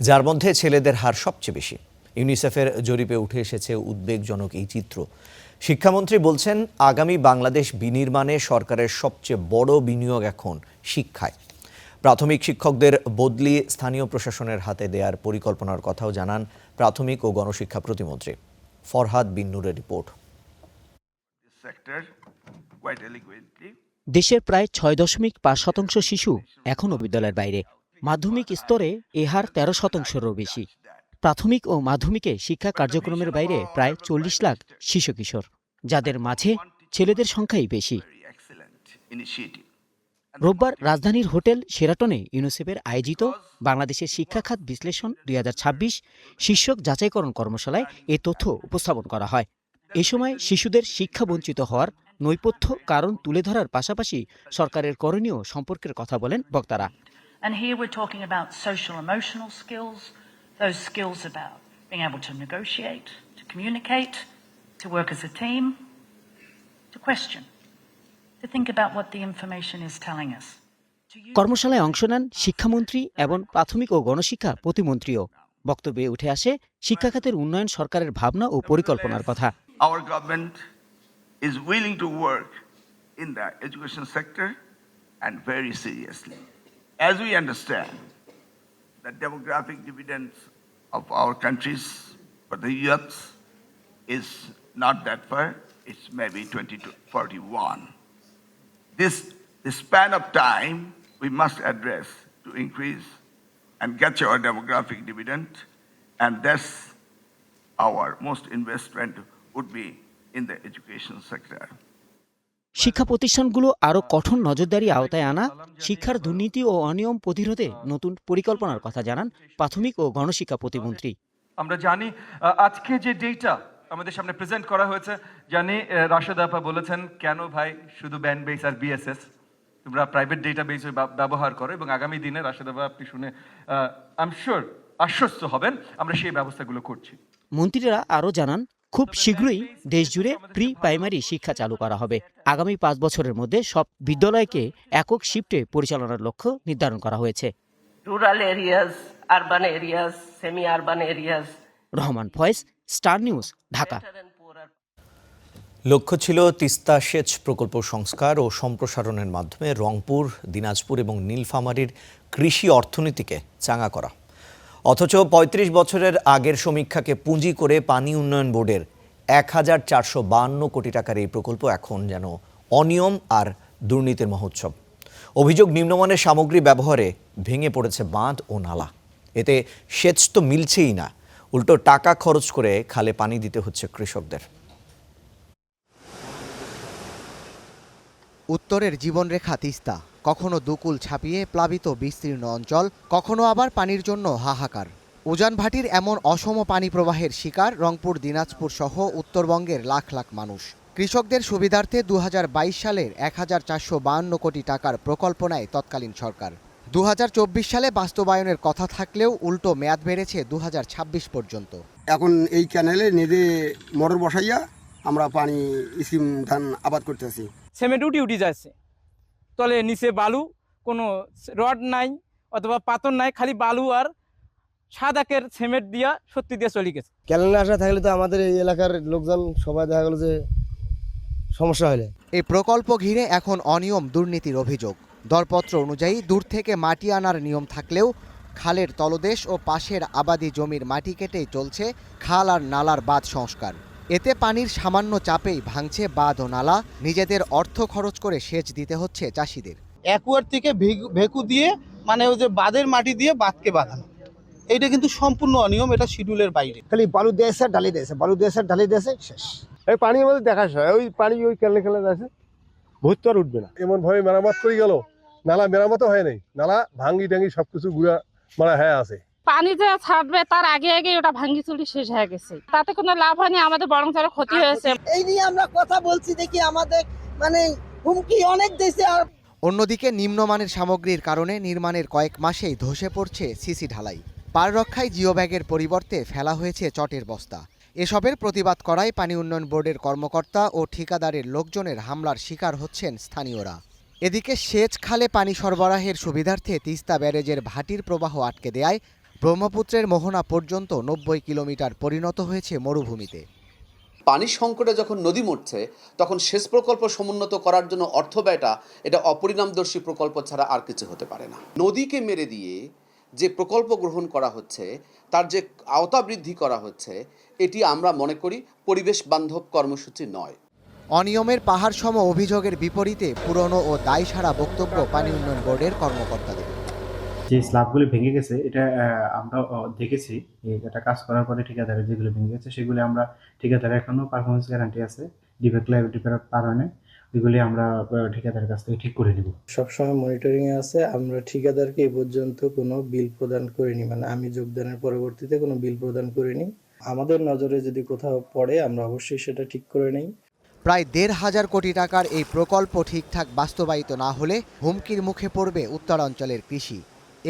যার মধ্যে ছেলেদের হার সবচেয়ে বেশি। ইউনিসেফের জরিপে উঠে এসেছে উদ্বেগজনক এই চিত্র। শিক্ষামন্ত্রী বলছেন, আগামী বাংলাদেশ বিনির্মাণে সরকারের সবচেয়ে বড় বিনিয়োগ এখন শিক্ষায়। প্রাথমিক শিক্ষকদের বদলি স্থানীয় প্রশাসনের হাতে দেওয়ার পরিকল্পনার কথাও জানান প্রাথমিক ও গণশিক্ষা প্রতিমন্ত্রী। ফরহাদ বিন নূরের রিপোর্ট। দেশের প্রায় 6.5% শিশু এখনও বিদ্যালয়ের বাইরে। মাধ্যমিক স্তরে এ হার 13%-রও বেশি। প্রাথমিক ও মাধ্যমিকে শিক্ষা কার্যক্রমের বাইরে প্রায় 40 লাখ শিশু কিশোর, যাদের মাঝে ছেলেদের সংখ্যাই বেশি। রোববার রাজধানীর হোটেল শেরাটনে ইউনিসেফের আয়োজিত বাংলাদেশের শিক্ষা খাত বিশ্লেষণ 2026 শীর্ষক যাচাইকরণ কর্মশালায় এ তথ্য উপস্থাপন করা হয়। এ সময় শিশুদের শিক্ষা বঞ্চিত হওয়ার নৈপথ্য কারণ তুলে ধরার পাশাপাশি সরকারের করণীয় সম্পর্কের কথা বলেন বক্তারা। And here we're talking about social emotional skills, those skills about being able to negotiate, to communicate, to work as a team, to question, to think about what the information is telling us. কর্মশালায় অংশ নেন শিক্ষামন্ত্রী এবং প্রাথমিক ও গণশিক্ষা প্রতিমন্ত্রীও। বক্তব্যে উঠে আসে শিক্ষা খাতের উন্নয়ন সরকারের ভাবনা ও পরিকল্পনার কথা। Our government is willing to work in the education sector and very seriously. As we understand, the demographic dividends of our countries for the youth is not that far. It's maybe 20 to 41. This span of time we must address to increase and get our demographic dividend, and that's our most investment would be in the education sector. শিক্ষা প্রতিষ্ঠানগুলো আরও কঠোর নজরদারি আওতায় আনা, শিক্ষার দুর্নীতি ও অনিয়ম প্রতিরোধে নতুন পরিকল্পনার কথা জানান প্রাথমিক ও গণশিক্ষা প্রতিমন্ত্রী। আমরা জানি আজকে যে ডেটা আমাদের সামনে প্রেজেন্ট করা হয়েছে, জানি রাশেদ আপা বলেছেন কেন ভাই শুধু ব্যান্ড বেস আর বিএসএস, তোমরা প্রাইভেট ডেটা বেস ব্যবহার করো, এবং আগামী দিনে রাশেদ আপা আপনি শুনে আই এম শিওর আশ্বস্ত হবেন আমরা সেই ব্যবস্থাগুলো করছি। মন্ত্রীরা আরও জানান, খুব শীঘ্রই দেশজুড়ে প্রি প্রাইমারি শিক্ষা চালু করা হবে। আগামী 5 বছরের মধ্যে সব বিদ্যালয়কে একক শিফটে পরিচালনার লক্ষ্য নির্ধারণ করা হয়েছে। Rural areas, urban areas, semi-urban areas. Rahman Faiz, star news, Dhaka. লক্ষ্য ছিল তিস্তা সেচ প্রকল্প সংস্কার ও সম্প্রসারণের মাধ্যমে রংপুর, দিনাজপুর এবং নীলফামারীর কৃষি অর্থনীতিকে চাঙা করা। অথচ ৩৫ বছরের আগের সমীক্ষাকে পুঁজি করে পানি উন্নয়ন বোর্ডের ১,৪৫২ কোটি টাকার এই প্রকল্প এখন যেন অনিয়ম আর দুর্নীতির মহোৎসব। অভিযোগ, নিম্নমানের সামগ্রী ব্যবহারে ভেঙে পড়েছে বাঁধ ও নালা। এতে সেচ তো মিলছেই না, উল্টো টাকা খরচ করে খালে পানি দিতে হচ্ছে কৃষকদের। উত্তরের জীবনরেখা তিস্তা, কখনো দুকুল ছাপিয়ে প্লাবিত বিস্তীর্ণ অঞ্চল, কখনো আবার পানির জন্য হাহাকার। উজান ভাটির এমন অসম পানি প্রবাহের শিকার রংপুর, দিনাজপুর সহ উত্তরবঙ্গের লাখ লাখ মানুষ। কৃষকদের সুবিধার্থে ২০২২ সালের ১,৪৫২ কোটি টাকার প্রকল্প নেয় তৎকালীন সরকার। ২০২৪ সালে বাস্তবায়নের কথা থাকলেও উল্টো মেয়াদ বেড়েছে ২০২৬ পর্যন্ত। এখন এই ক্যানেলে নেদে মোটর বসাইয়া আমরা পানি স্কিম ধান আবাদ করতেছি। সিমেন্ট উঠি যাচ্ছে, তলে নিচে বালু, কোনো রড নাই অথবা পাথর নাই, খালি বালু আর সাদাকের সিমেন্ট দিয়া সত্যি দিয়ে চলে গেছে। ক্যানেলে আসা থাকলে তো আমাদের এই এলাকার লোকজন সবাই দেখা গেল যে সমস্যা হলে। এই প্রকল্প ঘিরে এখন অনিয়ম, দুর্নীতির অভিযোগ। দরপত্র অনুযায়ী দূর থেকে মাটি আনার নিয়ম থাকলেও খালের তলদেশ ও পাশের আবাদি জমির মাটি কেটেই চলছে খাল আর নালার বাঁধ সংস্কার। এতে পানির সামান্য চাপেই ভাঙছে বাঁধ ও নালা, নিজেদের অর্থ খরচ করে সেচ দিতে হচ্ছে চাষিদের। অ্যাকুয়ার থেকে ভেকু দিয়ে মানে ওই যে বাঁধের মাটি দিয়ে বাঁধকে বাঁধানো, এইটা কিন্তু সম্পূর্ণ অনিয়ম, এটা শিডিউলের বাইরে। খালি বালু দিয়েছে, ঢালি দিয়েছে, বালু দিয়েছে, ঢালি দিয়েছে, শেষ। এই পানির মধ্যে দেখা যায় ওই পানি ওই ক্যানেলে ক্যানেলে আছে, ভূত আর উঠবে না। এমন ভাবে মেরামত করে গেল, নালা মেরামতও হয় নাই, নালা ভাঙ্গি টাঙ্গি সবকিছু গুড়া মারা হয়ে আছে। পানি যে ছাড়বে তার আগে আগে ওটা ভাঙ্গি চুরি শেষ হয়ে গেছে, তাতে কোনো লাভ হয়নি, আমাদের বরং আরো ক্ষতি হয়েছে। এই নিয়ে আমরা কথা বলছি, দেখি আমাদের মানে হুমকি অনেক দেশে। আর অন্যদিকে নিম্নমানের সামগ্রীর কারণে নির্মাণের কয়েক মাসেই ধসে পড়ছে সিসি ঢালাই। পার রক্ষায় জিও ব্যাগের পরিবর্তে ফেলা হয়েছে চটের বস্তা। এসবের প্রতিবাদ করায় পানি উন্নয়ন বোর্ডের কর্মকর্তা ও ঠিকাদারের লোকজনের হামলার শিকার হচ্ছেন স্থানীয়রা। এদিকে সেচ খালে পানি সরবরাহের সুবিধার্থে তিস্তা ব্যারেজের ভাটির প্রবাহ আটকে দেয়ায় ব্রহ্মপুত্রের মোহনা পর্যন্ত ৯০ কিলোমিটার পরিণত হয়েছে মরুভূমিতে। পানির সংকটে যখন নদী মরছে, তখন সেচ প্রকল্প সমুন্নত করার জন্য অর্থ ব্যয়টা এটা অপরিণামদর্শী প্রকল্প ছাড়া আর কিছু হতে পারে না। নদীকে মেরে দিয়ে যে প্রকল্প গ্রহণ করা হচ্ছে, তার যে আওতা বৃদ্ধি করা হচ্ছে, এটি আমরা মনে করি পরিবেশ বান্ধব কর্মসূচি নয়। অনিয়মের পাহাড় সম অভিযোগের বিপরীতে পুরনো ও দায়সারা বক্তব্য পানি উন্নয়ন বোর্ডের কর্মকর্তাদের। যে স্ল্যাবগুলি ভেঙে গেছে এটা আমরা দেখেছি, এটা কাজ করার পরে ঠিকাদারের যেগুলো ভেঙে গেছে সেগুলি আমরা ঠিকাদারের এখনো পারফরমেন্স গ্যারান্টি আছে, ডিফেক্ট পার হয় না, ওইগুলি আমরা ঠিকাদারের কাছ থেকে ঠিক করে নিব। সবসময় মনিটরিংয়ে আছে। আমরা ঠিকাদারকে এই পর্যন্ত কোনো বিল প্রদান করিনি, মানে আমি যোগদানের পরবর্তীতে কোনো বিল প্রদান করিনি। আমাদের নজরে যদি কোথাও পড়ে আমরা অবশ্যই সেটা ঠিক করে নেই। প্রায় ১,৫০০ কোটি টাকার এই প্রকল্প ঠিকঠাক বাস্তবায়িত না হলে হুমকির মুখে পড়বে উত্তরাঞ্চলের কৃষি।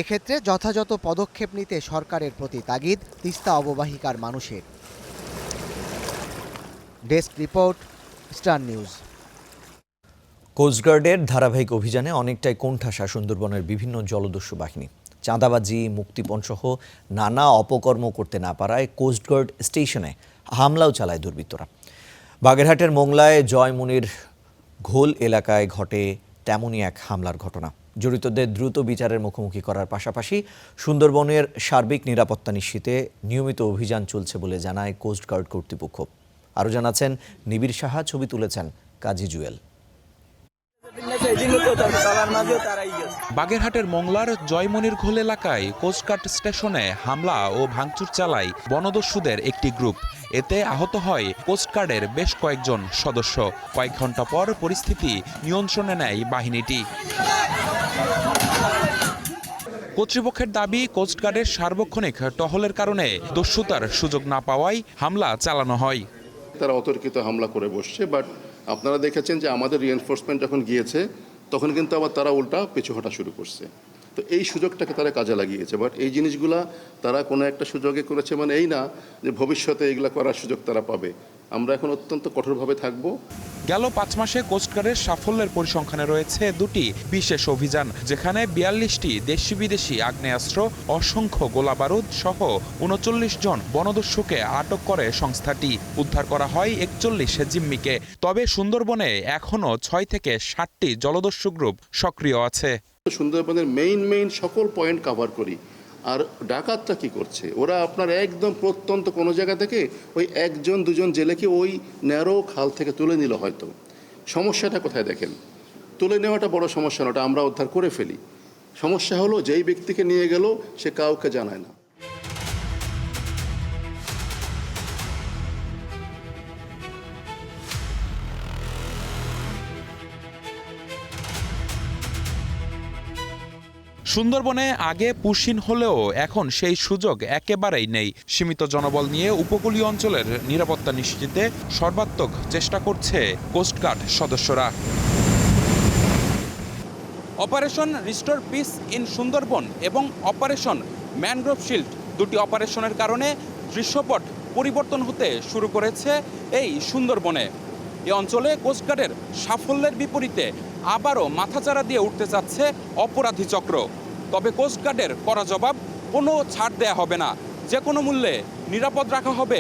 এক্ষেত্রে যথাযথ পদক্ষেপ নিতে সরকারের প্রতি তাগিদ তিস্তা অববাহিকার মানুষের। Desk report, Star News. কোস্টগার্ডের ধারাবাহিক অভিযানে অনেকটাই কোণঠাসা সুন্দরবনের বিভিন্ন জলদস্যু বাহিনী। চাঁদাবাজি, মুক্তিপণ সহ নানা অপকর্ম করতে না পারায় কোস্টগার্ড স্টেশনে হামলাও চালায় দুর্বৃত্তরা। বাগেরহাটের মোংলায় জয়মনির ঘোল এলাকায় ঘটে তেমনই এক হামলার ঘটনা। জড়িতদের দ্রুত বিচারের মুখোমুখি করার পাশাপাশি সুন্দরবনের সার্বিক নিরাপত্তা নিশ্চিতে নিয়মিত অভিযান চলছে বলে জানায় কোস্টগার্ড কর্তৃপক্ষ। আরও জানাচ্ছেন নিবিড় সাহা, ছবি তুলেছেন কাজী জুয়েল। বাগেরহাটের মোংলার জয়মনির ঘোল এলাকায় কোস্টগার্ড স্টেশনে হামলা ও ভাঙচুর চালায় বনদস্যুদের একটি গ্রুপ। এতে আহত হয় কোস্টগার্ডের বেশ কয়েকজন সদস্য। কয়েক ঘন্টা পর পরিস্থিতি নিয়ন্ত্রণে নেয় বাহিনীটি। কর্তৃপক্ষের দাবি, কোস্টগার্ডের সার্বক্ষণিক টহলের কারণে দস্যুতার সুযোগ না পাওয়ায় হামলা চালানো হয়। তারা অতর্কিত হামলা করে বসছে, বাট আপনারা দেখেছেন যে আমাদের রিএনফোর্সমেন্ট যখন গিয়েছে তখন কিন্তু আবার তারা উল্টা পিছু হটা শুরু করছে। তো এই সুযোগটাকে তারা কাজে লাগিয়েছে, বাট এই জিনিসগুলা তারা কোনো একটা সুযোগে করেছে মানে এই না যে ভবিষ্যতে এইগুলা করার সুযোগ তারা পাবে। আমরা এখন অত্যন্ত কঠোরভাবে থাকব। গেল 5 মাসে কোস্টগার্ডের সাফল্যের পরিসংখ্যানে রয়েছে দুটি বিশেষ অভিযান, যেখানে 42টি দেশি বিদেশি আগ্নেয়াস্ত্র, অসংখ্য গোলাবারুদ সহ 39 জন বনদস্যুকে আটক করে সংস্থাটি। উদ্ধার করা হয় 41 জিম্মিকে। তবে সুন্দরবনে এখনও 6 থেকে 7টি জলদস্যু গ্রুপ সক্রিয় আছে। সুন্দরবনের মেইন সকল পয়েন্ট কভার করি। আর ডাকাতটা কি করছে, ওরা আপনার একদম প্রত্যন্ত কোনো জায়গা থেকে ওই 1-2 জেলেকে ওই ন্যারো খাল থেকে তুলে নিল। হয়তো সমস্যাটা কোথায় দেখেন, তুলে নেওয়াটা বড় সমস্যা না, ওটা আমরা উদ্ধার করে ফেলি। সমস্যা হলো যেই ব্যক্তিকে নিয়ে গেল সে কাউকে জানায় না। সুন্দরবনে আগে পুশিন হলেও এখন সেই সুযোগ একেবারেই নেই। সীমিত জনবল নিয়ে উপকূলীয় অঞ্চলের নিরাপত্তা নিশ্চিতে সর্বাত্মক চেষ্টা করছে কোস্টগার্ড সদস্যরা। Operation restore piece in Sundarban এবং অপারেশন ম্যানগ্রোভ শিল্ড, দুটি অপারেশনের কারণে দৃশ্যপট পরিবর্তন হতে শুরু করেছে এই সুন্দরবনে। এ অঞ্চলে কোস্টগার্ডের সাফল্যের বিপরীতে আবারও মাথাচাড়া দিয়ে উঠতে যাচ্ছে অপরাধী চক্র। তবে কোস্টগার্ডের কড়া জবাব, কোনো ছাড় দেয়া হবে না, যে কোনো মূল্যে নিরাপদ রাখা হবে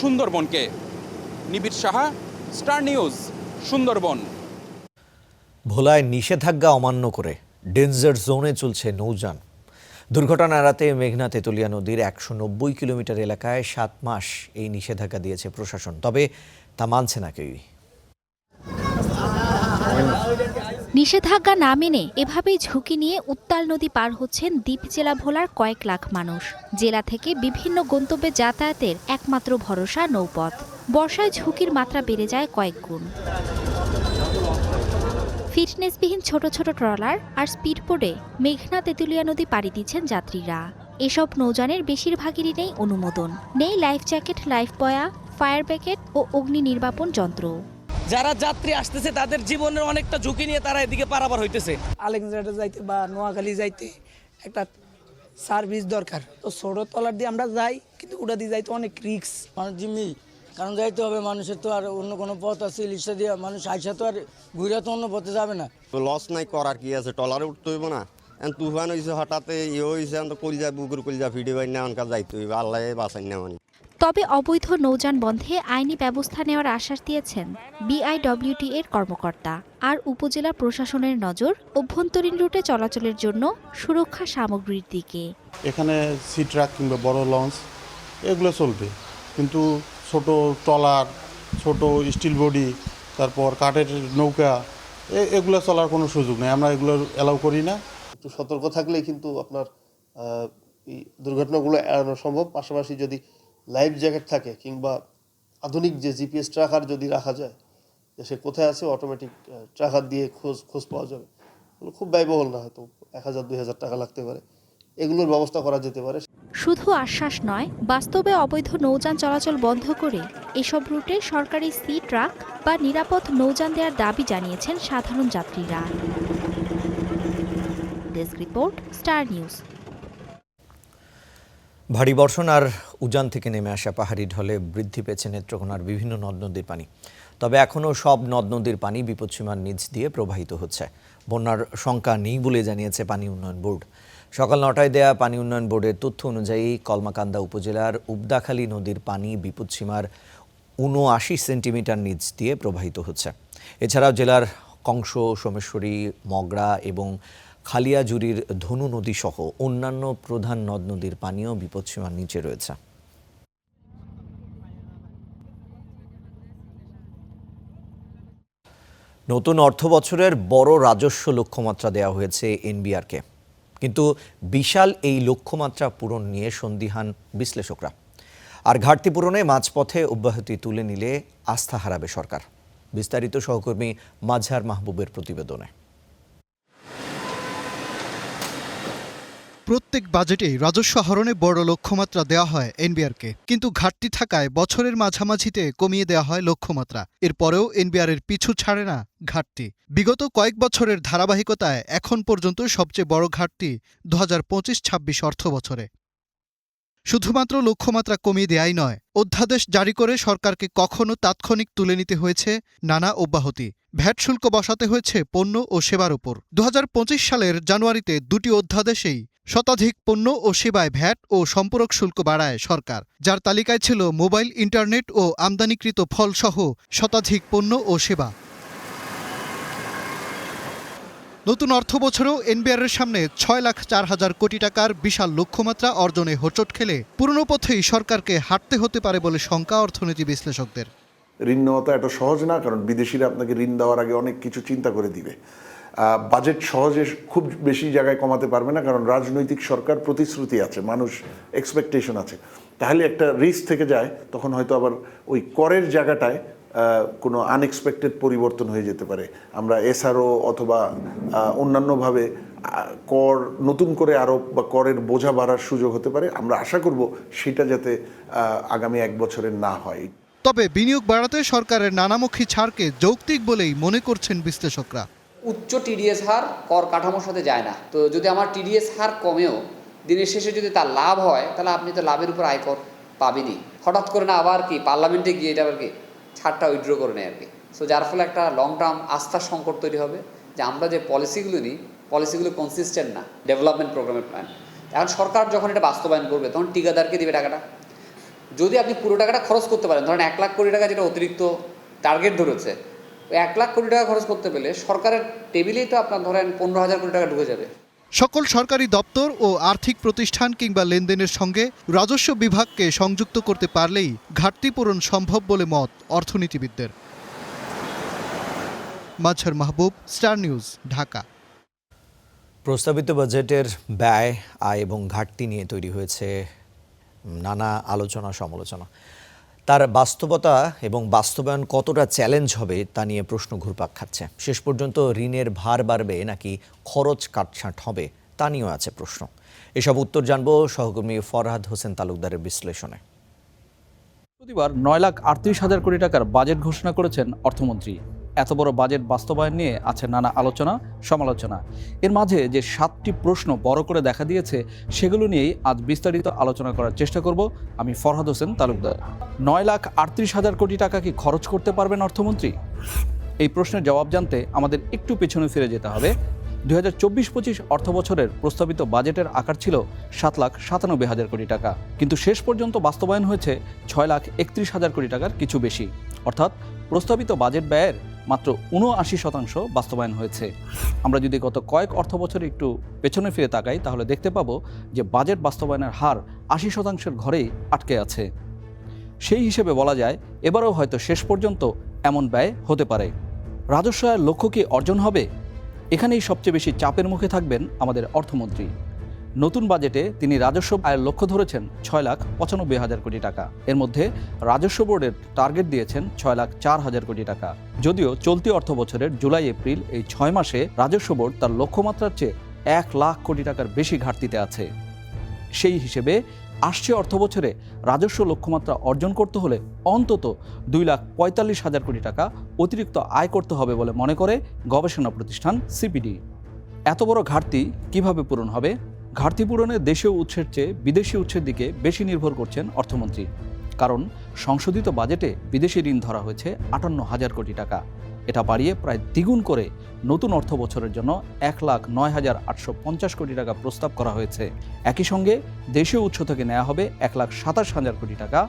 সুন্দরবনকে। নিবিড় সাহা, স্টার নিউজ, সুন্দরবন। ভোলায় নিষেধাজ্ঞা অমান্য করে ডেঞ্জার জোনে চলছে নৌযান। দুর্ঘটনা এড়াতে মেঘনা তেতুলিয়া নদীর 190 কিলোমিটার এলাকায় 7 মাস এই নিষেধাজ্ঞা দিয়েছে প্রশাসন, তবে তা মানছে না কেউই। নিষেধাজ্ঞা না মেনে এভাবেই ঝুঁকি নিয়ে উত্তাল নদী পার হচ্ছেন দ্বীপ জেলা ভোলার কয়েক লাখ মানুষ। জেলা থেকে বিভিন্ন গন্তব্যে যাতায়াতের একমাত্র ভরসা নৌপথ। বর্ষায় ঝুঁকির মাত্রা বেড়ে যায় কয়েক গুণ। ফিটনেসবিহীন ছোট ছোট ট্রলার আর স্পিডবোটে মেঘনা তেতুলিয়া নদী পাড়ি দিচ্ছেন যাত্রীরা। এসব নৌযানের বেশিরভাগেরই নেই অনুমোদন, নেই লাইফ জ্যাকেট, লাইফ বয়া, ফায়ার ব্যাকেট ও অগ্নি নির্বাপন যন্ত্র। যারা যাত্রী আসতেছে তাদের জীবনের অনেকটা ঝুঁকি নিয়ে তারা এদিকে পারাপার হইতেছে। আলেকজান্ডার যাইতে বা নোয়াখালী যাইতে একটা সার্ভিস দরকার, তো ছোট ট্রলার দিয়ে আমরা যাই, কিন্তু ওটা দিয়ে যাইতে অনেক রিস্ক। মানুষ জিম্মি, কারণ যাইতে হবে, মানুষের তো আর অন্য কোনো পথ আছে, ইলিশা দিয়ে মানুষ আইসা তো আর ঘুরে তো অন্য পথে যাবে না। লস নাই, করার কি আছে, ট্রলারে উঠতে হইব না। তুফান হয়েছে হঠাৎ, ইয়ে হয়েছে, কলিজা বুকুর কলিজা ফিডে বাই না, অনকার যাইতে হইবে, আল্লাহ বাঁচাই না। মানে তবে অবৈধ নৌযান বন্ধে আইনি ব্যবস্থা নেওয়ার আশ্বাস দিয়েছেন BIWT এর কর্মকর্তা। আর উপজেলা প্রশাসনের নজর অভ্যন্তরীণ রুটে চলাচলের জন্য সুরক্ষা সামগ্রীর দিকে। এখানে সি ট্রাক কিংবা বড় লঞ্চ এগুলো চলবে, কিন্তু ছোট ট্রলার, ছোট স্টিল বডি, তারপর কাঠের নৌকা, এগুলো চলার কোনো সুযোগ নেই, আমরা এগুলো অ্যালাউ করি না। একটু সতর্ক থাকলেই কিন্তু আপনার এই দুর্ঘটনাগুলো এড়ানো সম্ভব। পাশাপাশি যদি লাইফ জ্যাকেট থাকে কিংবা আধুনিক যে GPS ট্র্যাকার যদি রাখা যায়, যে সে কোথায় আছে অটোমেটিক ট্র্যাকার দিয়ে খোঁজ পাওয়া যাবে। খুব ব্যয়বহুল না, হয়তো 1000-2000 টাকা লাগতে পারে, এগুলোর ব্যবস্থা করা যেতে পারে। শুধু আশ্বাস নয়, বাস্তবে অবৈধ নৌযান চলাচল বন্ধ করে এসব রুটে সরকারি সি ট্রাক বা নিরাপদ নৌযান দেওয়ার দাবি জানিয়েছেন সাধারণ যাত্রীরা। Desk report, Star news. ভারী বর্ষণ আর উজান থেকে নেমে আসা পাহাড়ি ঢলে বৃদ্ধি পেয়েছে নেত্রকোনার বিভিন্ন নদ নদীর পানি। তবে এখনও সব নদ নদীর পানি বিপদসীমার নিচ দিয়ে প্রবাহিত হচ্ছে। বন্যার শঙ্কা নেই বলে জানিয়েছে পানি উন্নয়ন বোর্ড। সকাল 9টায় দেয়া পানি উন্নয়ন বোর্ডের তথ্য অনুযায়ী কলমাকান্দা উপজেলার উবদাখালী নদীর পানি বিপদসীমার 79 সেন্টিমিটার নিচ দিয়ে প্রবাহিত হচ্ছে। এছাড়াও জেলার কংস, সোমেশ্বরী, মগরা এবং খালিয়াজুরির ধনু নদী সহ অন্যান্য প্রধান নদ নদীর পানিও বিপদসীমার নিচে রয়েছে। নতুন অর্থ বছরের বড় রাজস্ব লক্ষ্যমাত্রা দেওয়া হয়েছে এনবিআরকে, কিন্তু বিশাল এই লক্ষ্যমাত্রা পূরণ নিয়ে সন্দিহান বিশ্লেষকরা। আর ঘাটতি পূরণে মাঝপথে অব্যাহতি তুলে নিলে আস্থা হারাবে সরকার। বিস্তারিত সহকর্মী মাজহার মাহবুবের প্রতিবেদনে। প্রত্যেক বাজেটেই রাজস্ব আহরণে বড় লক্ষ্যমাত্রা দেওয়া হয় এনবিআরকে, কিন্তু ঘাটতি থাকায় বছরের মাঝামাঝিতে কমিয়ে দেওয়া হয় লক্ষ্যমাত্রা। এরপরেও এনবিআরের পিছু ছাড়ে না ঘাটতি। বিগত কয়েক বছরের ধারাবাহিকতায় এখন পর্যন্ত সবচেয়ে বড় ঘাটতি 2025-26 অর্থ বছরে। শুধুমাত্র লক্ষ্যমাত্রা কমিয়ে দেয়াই নয়, অধ্যাদেশ জারি করে সরকারকে কখনো তাৎক্ষণিক তুলে নিতে হয়েছে নানা অব্যাহতি। ভ্যাট শুল্ক বসাতে হয়েছে পণ্য ও সেবার উপর। 2025 সালের জানুয়ারিতে দুটি অধ্যাদেশেই শতাধিক পণ্য ও সেবায় ভ্যাট ও সম্পূরক শুল্ক বাড়ায় সরকার, যার তালিকায় ছিল মোবাইল, ইন্টারনেট ও আমদানিকৃত ফলসহ শতাধিক পণ্য ও সেবা। নতুন অর্থবছরেও এনবিআরের সামনে 6,04,000 কোটি টাকার বিশাল লক্ষ্যমাত্রা অর্জনে হোঁচট খেলে পুরনো পথেই সরকারকে হাঁটতে হতে পারে বলে শঙ্কা অর্থনীতি বিশ্লেষকদের। ঋণ নেওয়া তো এত সহজ না, কারণ বিদেশিরা আপনাকে ঋণ দেওয়ার আগে অনেক কিছু চিন্তা করে দিবে। বাজেট সহজে খুব বেশি জায়গায় কমাতে পারবে না, কারণ রাজনৈতিক সরকার প্রতিশ্রুতি আছে, মানুষ এক্সপেকটেশন আছে। তাহলে একটা রিস্ক থেকে যায়, তখন হয়তো আবার ওই করের জায়গাটায় কোনো আনএক্সপেক্টেড পরিবর্তন হয়ে যেতে পারে। আমরা এসআরও অথবা অন্যান্যভাবে কর নতুন করে আরোপ বা করের বোঝা বাড়ার সুযোগ হতে পারে। আমরা আশা করব সেটা যাতে আগামী 1 বছরের না হয়। তবে বিনিয়োগ বাড়াতে সরকারের নানামুখী ছাড়কে যৌক্তিক বলেই মনে করছেন বিশ্লেষকরা। উচ্চ টিডিএস হার কর কাঠামোর সাথে যায় না, তো যদি আমার টিডিএস হার কমেও দিনের শেষে যদি তার লাভ হয়, তাহলে আপনি তো লাভের উপর আয়কর পাবেনই। হঠাৎ করে না আবার কি পার্লামেন্টে গিয়ে এটা আবার কি ছাড়টা উইথড্র করে নেয় আর কি। সো যার ফলে একটা লং টার্ম আস্থার সংকট তৈরি হবে যে আমরা যে পলিসিগুলো নিই, পলিসিগুলো কনসিস্টেন্ট না, ডেভেলপমেন্ট প্রোগ্রামের প্ল্যান। এখন সরকার যখন এটা বাস্তবায়ন করবে, তখন ঠিকাদারকে দেবে টাকাটা। যদি আপনি পুরো টাকাটা খরচ করতে পারেন, ধরেন 1 লাখ কোটি টাকা যেটা অতিরিক্ত টার্গেট ধরেছে, ওই 1 লাখ কোটি টাকা খরচ করতে পেলে সরকারের টেবিলেই তো আপনার ধরেন 15,000 কোটি টাকা ঢুকে যাবে। সকল সরকারি দপ্তর ও আর্থিক প্রতিষ্ঠান কিংবা লেনদেনের সঙ্গে রাজস্ব বিভাগকে সংযুক্ত করতে পারলেই ঘাটতি পূরণ সম্ভব বলে মত অর্থনীতিবিদদের। মাজহার মাহবুব, স্টার নিউজ, ঢাকা। প্রস্তাবিত বাজেটের ব্যয়, আয় এবং ঘাটতি নিয়ে তৈরি হয়েছে নানা আলোচনা সমালোচনা। তার বাস্তবতা এবং বাস্তবায়ন কতটা চ্যালেঞ্জ হবে তা নিয়ে প্রশ্ন ঘুরপাক খাচ্ছে। শেষ পর্যন্ত ঋণের ভার বাড়বে নাকি খরচ কাটছাঁট হবে তা নিয়েও আছে প্রশ্ন। এসব উত্তর জানবো সহকর্মী ফরহাদ হোসেন তালুকদারের বিশ্লেষণে। প্রতিবার 9,38,000 কোটি টাকার বাজেট ঘোষণা করেছেন অর্থমন্ত্রী। এত বড় বাজেট বাস্তবায়ন নিয়ে আছে নানা আলোচনা সমালোচনা। এর মাঝে যে 7টি প্রশ্ন বড় করে দেখা দিয়েছে, সেগুলো নিয়েই আজ বিস্তারিত আলোচনা করার চেষ্টা করব আমি ফরহাদ হোসেন তালুকদার। 9,38,000 কোটি টাকা কি খরচ করতে পারবেন অর্থমন্ত্রী? এই প্রশ্নের জবাব জানতে আমাদের একটু পেছনে ফিরে যেতে হবে। 2024-25 অর্থবছরের প্রস্তাবিত বাজেটের আকার ছিল 7,97,000 কোটি টাকা, কিন্তু শেষ পর্যন্ত বাস্তবায়ন হয়েছে 6,31,000 কোটি টাকার কিছু বেশি। অর্থাৎ প্রস্তাবিত বাজেট ব্যয়ের মাত্র 79% বাস্তবায়ন হয়েছে। আমরা যদি গত কয়েক অর্থবছরে একটু পেছনে ফিরে তাকাই, তাহলে দেখতে পাবো যে বাজেট বাস্তবায়নের হার 80%-এর ঘরেই আটকে আছে। সেই হিসেবে বলা যায় এবারেও হয়তো শেষ পর্যন্ত এমন ব্যয় হতে পারে। রাজস্ব আয়ের লক্ষ্য কি অর্জন হবে? এখানেই সবচেয়ে বেশি চাপের মুখে থাকবেন আমাদের অর্থমন্ত্রী। নতুন বাজেটে তিনি রাজস্ব আয়ের লক্ষ্য ধরেছেন 6,95,000 কোটি টাকা। এর মধ্যে রাজস্ব বোর্ডের টার্গেট দিয়েছেন 6,04,000 কোটি টাকা। যদিও চলতি অর্থ বছরের জুলাই-এপ্রিল এই 6 মাসে রাজস্ব বোর্ড তার লক্ষ্যমাত্রার চেয়ে 1 লাখ কোটি টাকার বেশি ঘাটতিতে আছে। সেই হিসেবে আসছে অর্থ বছরে রাজস্ব লক্ষ্যমাত্রা অর্জন করতে হলে অন্তত 2,45,000 কোটি টাকা অতিরিক্ত আয় করতে হবে বলে মনে করে গবেষণা প্রতিষ্ঠান সিপিডি। এত বড় ঘাটতি কিভাবে পূরণ হবে? ঘাটতি পূরণে দেশীয় উৎসের চেয়ে বিদেশি উৎসের দিকে বেশি নির্ভর করছেন অর্থমন্ত্রী। কারণ সংশোধিত বাজেটে বিদেশি ঋণ ধরা হয়েছে 58,000 কোটি টাকা। এটা বাড়িয়ে প্রায় দ্বিগুণ করে নতুন অর্থ বছরের জন্য 1,09,850 কোটি টাকা প্রস্তাব করা হয়েছে। একই সঙ্গে দেশীয় উৎস থেকে নেওয়া হবে 1,27,000 কোটি টাকা,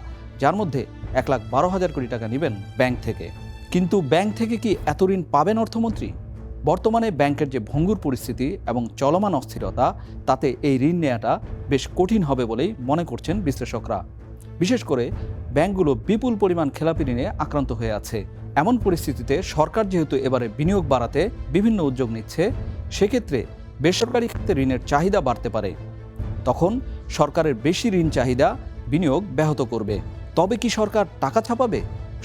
যার মধ্যে 1,12,000 কোটি টাকা নেবেন ব্যাংক থেকে। কিন্তু ব্যাংক থেকে কি এত ঋণ পাবেন অর্থমন্ত্রী? বর্তমানে ব্যাংকের যে ভঙ্গুর পরিস্থিতি এবং চলমান অস্থিরতা, তাতে এই ঋণ নেওয়াটা বেশ কঠিন হবে বলেই মনে করছেন বিশ্লেষকরা। বিশেষ করে ব্যাংকগুলো বিপুল পরিমাণ খেলাপি ঋণে আক্রান্ত হয়ে আছে। এমন পরিস্থিতিতে সরকার যেহেতু এবারে বিনিয়োগ বাড়াতে বিভিন্ন উদ্যোগ নিচ্ছে, সেক্ষেত্রে বেসরকারি খাতে ঋণের চাহিদা বাড়তে পারে। তখন সরকারের বেশি ঋণ চাহিদা বিনিয়োগ ব্যাহত করবে। তবে কি সরকার টাকা ছাপাবে?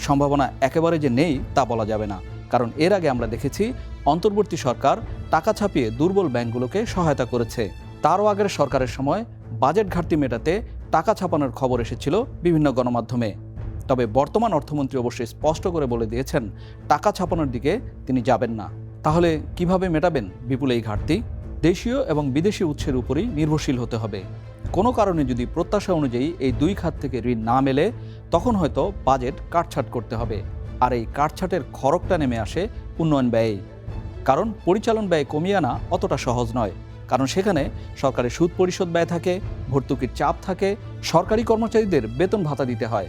সম্ভাবনা একেবারে যে নেই তা বলা যাবে না, কারণ এর আগে আমরা দেখেছি অন্তর্বর্তী সরকার টাকা ছাপিয়ে দুর্বল ব্যাংকগুলোকে সহায়তা করেছে। তারও আগের সরকারের সময় বাজেট ঘাটতি মেটাতে টাকা ছাপানোর খবর এসেছিল বিভিন্ন গণমাধ্যমে। তবে বর্তমান অর্থমন্ত্রী অবশ্যই স্পষ্ট করে বলে দিয়েছেন টাকা ছাপানোর দিকে তিনি যাবেন না। তাহলে কিভাবে মেটাবেন বিপুল এই ঘাটতি? দেশীয় এবং বিদেশি উৎসের উপরই নির্ভরশীল হতে হবে। কোনো কারণে যদি প্রত্যাশা অনুযায়ী এই দুই খাত থেকে ঋণ না মেলে তখন হয়তো বাজেট কাটছাট করতে হবে। আর এই কাটছাটের খরকটা নেমে আসে উন্নয়ন ব্যয়ে। কারণ পরিচালন ব্যয় কমিয়ে আনা অতটা সহজ নয়, কারণ সেখানে সরকারের সুদ পরিশোধ ব্যয় থাকে, ভর্তুকির চাপ থাকে, সরকারি কর্মচারীদের বেতন ভাতা দিতে হয়।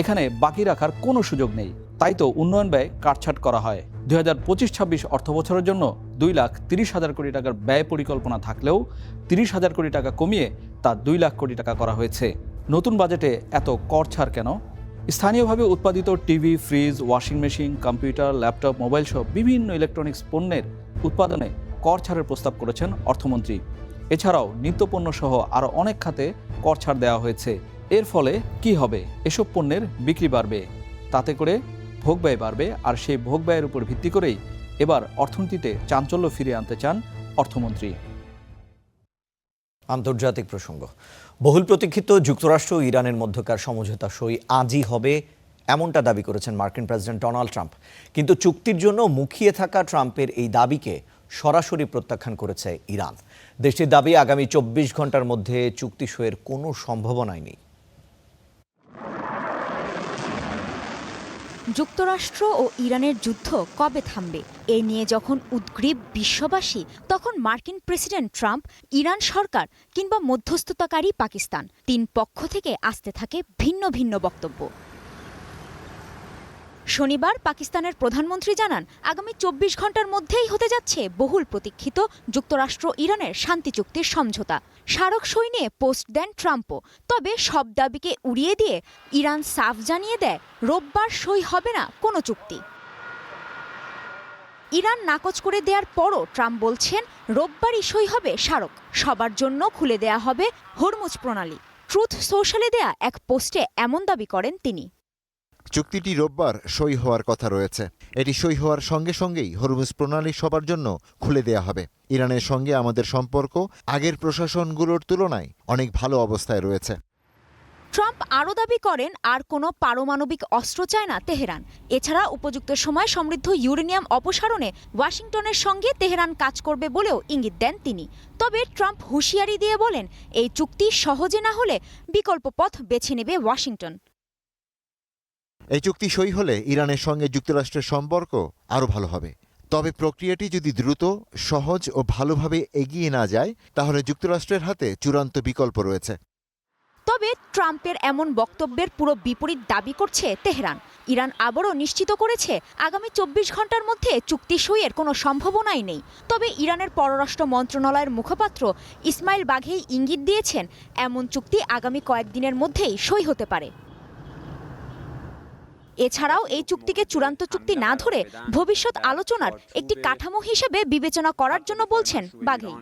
এখানে বাকি রাখার কোনো সুযোগ নেই। তাই তো উন্নয়ন ব্যয় কাটছাট করা হয়। 2025-26 অর্থবছরের জন্য 2,30,000 কোটি টাকার ব্যয় পরিকল্পনা থাকলেও 30,000 কোটি টাকা কমিয়ে তা 2 লাখ কোটি টাকা করা হয়েছে। নতুন বাজেটে এত কর ছাড় কেন? স্থানীয়ভাবে উৎপাদিত TV, fridge, washing machine, computer, laptop, mobile সহ বিভিন্ন ইলেকট্রনিক্স পণ্যের উৎপাদনে কর ছাড়ের প্রস্তাব করেছেন অর্থমন্ত্রী। এছাড়াও নিত্যপণ্য সহ আরও অনেক খাতে কর ছাড় দেওয়া হয়েছে। এর ফলে কি হবে? এসব পণ্যের বিক্রি বাড়বে, তাতে করে ভোগ ব্যয় বাড়বে, আর সেই ভোগ ব্যয়ের উপর ভিত্তি করেই এবার অর্থনীতিতে চাঞ্চল্য ফিরিয়ে আনতে চান অর্থমন্ত্রী। আন্তর্জাতিক প্রসঙ্গ। বহুল প্রতীক্ষিত যুক্তরাষ্ট্র ও ইরানের মধ্যকার সমঝোতা সই আজই হবে, এমনটা দাবি করেছেন মার্কিন প্রেসিডেন্ট ডোনাল্ড ট্রাম্প। কিন্তু চুক্তির জন্য মুখিয়ে থাকা ট্রাম্পের এই দাবিকে সরাসরি প্রত্যাখ্যান করেছে ইরান। দেশটির দাবি, আগামী 24 ঘন্টার মধ্যে চুক্তি সইয়ের কোনো সম্ভাবনাই নেই। যুক্তরাষ্ট্র ও ইরানের যুদ্ধ কবে থামবে এ নিয়ে যখন উদ্গ্রীব বিশ্ববাসী, তখন মার্কিন প্রেসিডেন্ট ট্রাম্প, ইরান সরকার কিংবা মধ্যস্থতাকারী পাকিস্তান, তিন পক্ষ থেকে আসতে থাকে ভিন্ন ভিন্ন বক্তব্য। শনিবার পাকিস্তানের প্রধানমন্ত্রী জানান, আগামী 24 ঘন্টার মধ্যেই হতে যাচ্ছে বহুল প্রতীক্ষিত যুক্তরাষ্ট্র ইরানের শান্তি চুক্তির সমঝোতা। স্মারক সই নিয়ে পোস্ট দেন ট্রাম্পও। তবে সব দাবিকে উড়িয়ে দিয়ে ইরান সাফ জানিয়ে দেয়, রোববার সই হবে না কোনো চুক্তি। ইরান নাকচ করে দেওয়ার পরও ট্রাম্প বলছেন, রোববারই সই হবে স্মারক, সবার জন্য খুলে দেয়া হবে হরমুজ প্রণালী। ট্রুথ সোশ্যালে দেয়া এক পোস্টে এমন দাবি করেন তিনি। চুক্তিটি রোববার সই হওয়ার কথা রয়েছে। এটি সই হওয়ার সঙ্গে সঙ্গেই হরমুজ প্রণালী সবার জন্য খুলে দেয়া হবে। ইরানের সঙ্গে আমাদের সম্পর্ক আগের প্রশাসনগুলোর তুলনায় অনেক ভালো অবস্থায় রয়েছে। ট্রাম্প আরও দাবি করেন, আর কোনো পারমাণবিক অস্ত্র চায় না তেহরান। এছাড়া উপযুক্ত সময় সমৃদ্ধ ইউরেনিয়াম অপসারণে ওয়াশিংটনের সঙ্গে তেহরান কাজ করবে বলেও ইঙ্গিত দেন তিনি। তবে ট্রাম্প হুঁশিয়ারি দিয়ে বলেন, এই চুক্তি সহজে না হলে বিকল্প পথ বেছে নেবে ওয়াশিংটন। এই চুক্তি সই হলে ইরানের সঙ্গে যুক্তরাষ্ট্রের সম্পর্ক আরও ভালো হবে। তবে প্রক্রিয়াটি যদি দ্রুত, সহজ ও ভালোভাবে এগিয়ে না যায়, তাহলে যুক্তরাষ্ট্রের হাতে চূড়ান্ত বিকল্প রয়েছে। তবে ট্রাম্পের এমন বক্তব্যের পুরো বিপরীত দাবি করছে তেহরান। ইরান আবারও নিশ্চিত করেছে, আগামী 24 ঘন্টার মধ্যে চুক্তি সইয়ের কোনো সম্ভাবনাই নেই। তবে ইরানের পররাষ্ট্র মন্ত্রণালয়ের মুখপাত্র ইসমাইল বাঘেই ইঙ্গিত দিয়েছেন, এমন চুক্তি আগামী কয়েকদিনের মধ্যেই সই হতে পারে। এছাড়াও এই চুক্তিকে চূড়ান্ত চুক্তি না ধরে ভবিষ্যৎ আলোচনার একটি কাঠামো হিসেবে বিবেচনা করার জন্য বলছেন বাঘেই।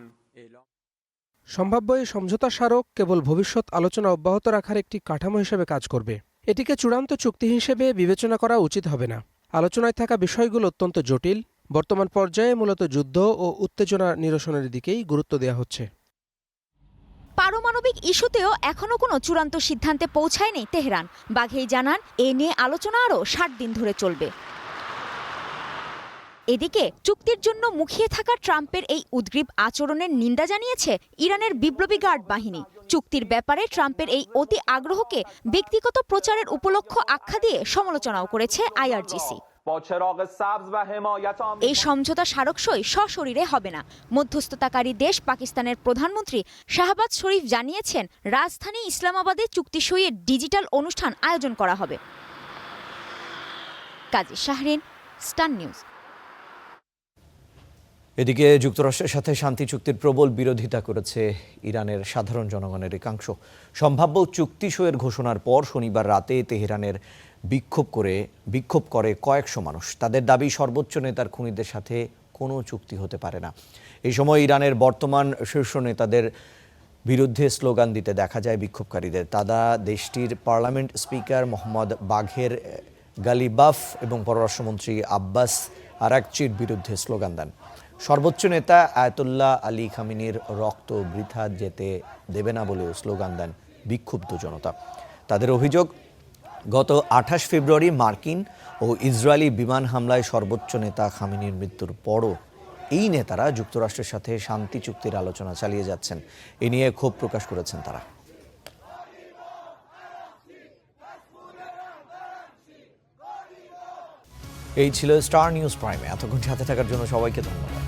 সম্ভাব্য এই সমঝোতা স্মারক কেবল ভবিষ্যৎ আলোচনা অব্যাহত রাখার একটি কাঠামো হিসেবে কাজ করবে। এটিকে চূড়ান্ত চুক্তি হিসেবে বিবেচনা করা উচিত হবে না। আলোচনায় থাকা বিষয়গুলো অত্যন্ত জটিল। বর্তমান পর্যায়ে মূলত যুদ্ধ ও উত্তেজনা নিরসনের দিকেই গুরুত্ব দেওয়া হচ্ছে। পারমাণবিক ইস্যুতেও এখনো কোনো চূড়ান্ত সিদ্ধান্তে পৌঁছায়নি তেহরান। বাঘেই জানান, এ নিয়ে আলোচনা আরও 60 দিন ধরে চলবে। এদিকে চুক্তির জন্য মুখিয়ে থাকা ট্রাম্পের এই উদ্গ্রীব আচরণের নিন্দা জানিয়েছে ইরানের বিপ্লবী গার্ড বাহিনী। চুক্তির ব্যাপারে ট্রাম্পের এই অতি আগ্রহকে ব্যক্তিগত প্রচারের উপলক্ষ আখ্যা দিয়ে সমালোচনাও করেছে আইআরজিসি। এই সমঝোতা স্মারকসই সশরীরে হবে না। মধ্যস্থতাকারী দেশ পাকিস্তানের প্রধানমন্ত্রী শাহবাজ শরীফ জানিয়েছেন, রাজধানী ইসলামাবাদে চুক্তি সইয়ের ডিজিটাল অনুষ্ঠান আয়োজন করা হবে। কাজী শাহরিন, স্টার নিউজ। এদিকে যুক্তরাষ্ট্রের সাথে শান্তি চুক্তির প্রবল বিরোধিতা করেছে ইরানের সাধারণ জনগণের একাংশ। সম্ভাব্য চুক্তি সইয়ের ঘোষণার পর শনিবার রাতে তেহরানের বিক্ষোভ করে কয়েকশো মানুষ। তাদের দাবি, সর্বোচ্চ নেতার খুনিদের সাথে কোনো চুক্তি হতে পারে না। এই সময় ইরানের বর্তমান শীর্ষ নেতাদের বিরুদ্ধে স্লোগান দিতে দেখা যায় বিক্ষোভকারীদের। তারা দেশটির পার্লামেন্ট স্পিকার মোহাম্মদ বাঘের গালিবাফ এবং পররাষ্ট্রমন্ত্রী আব্বাস আরাকচির বিরুদ্ধে স্লোগান দেন। সর্বোচ্চ নেতা আয়াতুল্লাহ আলী খামেনির রক্ত বৃথা যেতে দেবে না বলেও স্লোগান দেন বিক্ষুব্ধ জনতা। তাদের অভিযোগ, গত 28 ফেব্রুয়ারি মার্কিন ও ইসরায়েলি বিমান হামলায় সর্বোচ্চ নেতা খামেনির মৃত্যুর পরও এই নেতারা যুক্তরাষ্ট্রের সাথে শান্তি চুক্তির আলোচনা চালিয়ে যাচ্ছেন। এ নিয়ে ক্ষোভ প্রকাশ করেছেন তারা। এই ছিল স্টার নিউজ প্রাইমে। এতক্ষণ সাথে থাকার জন্য সবাইকে ধন্যবাদ।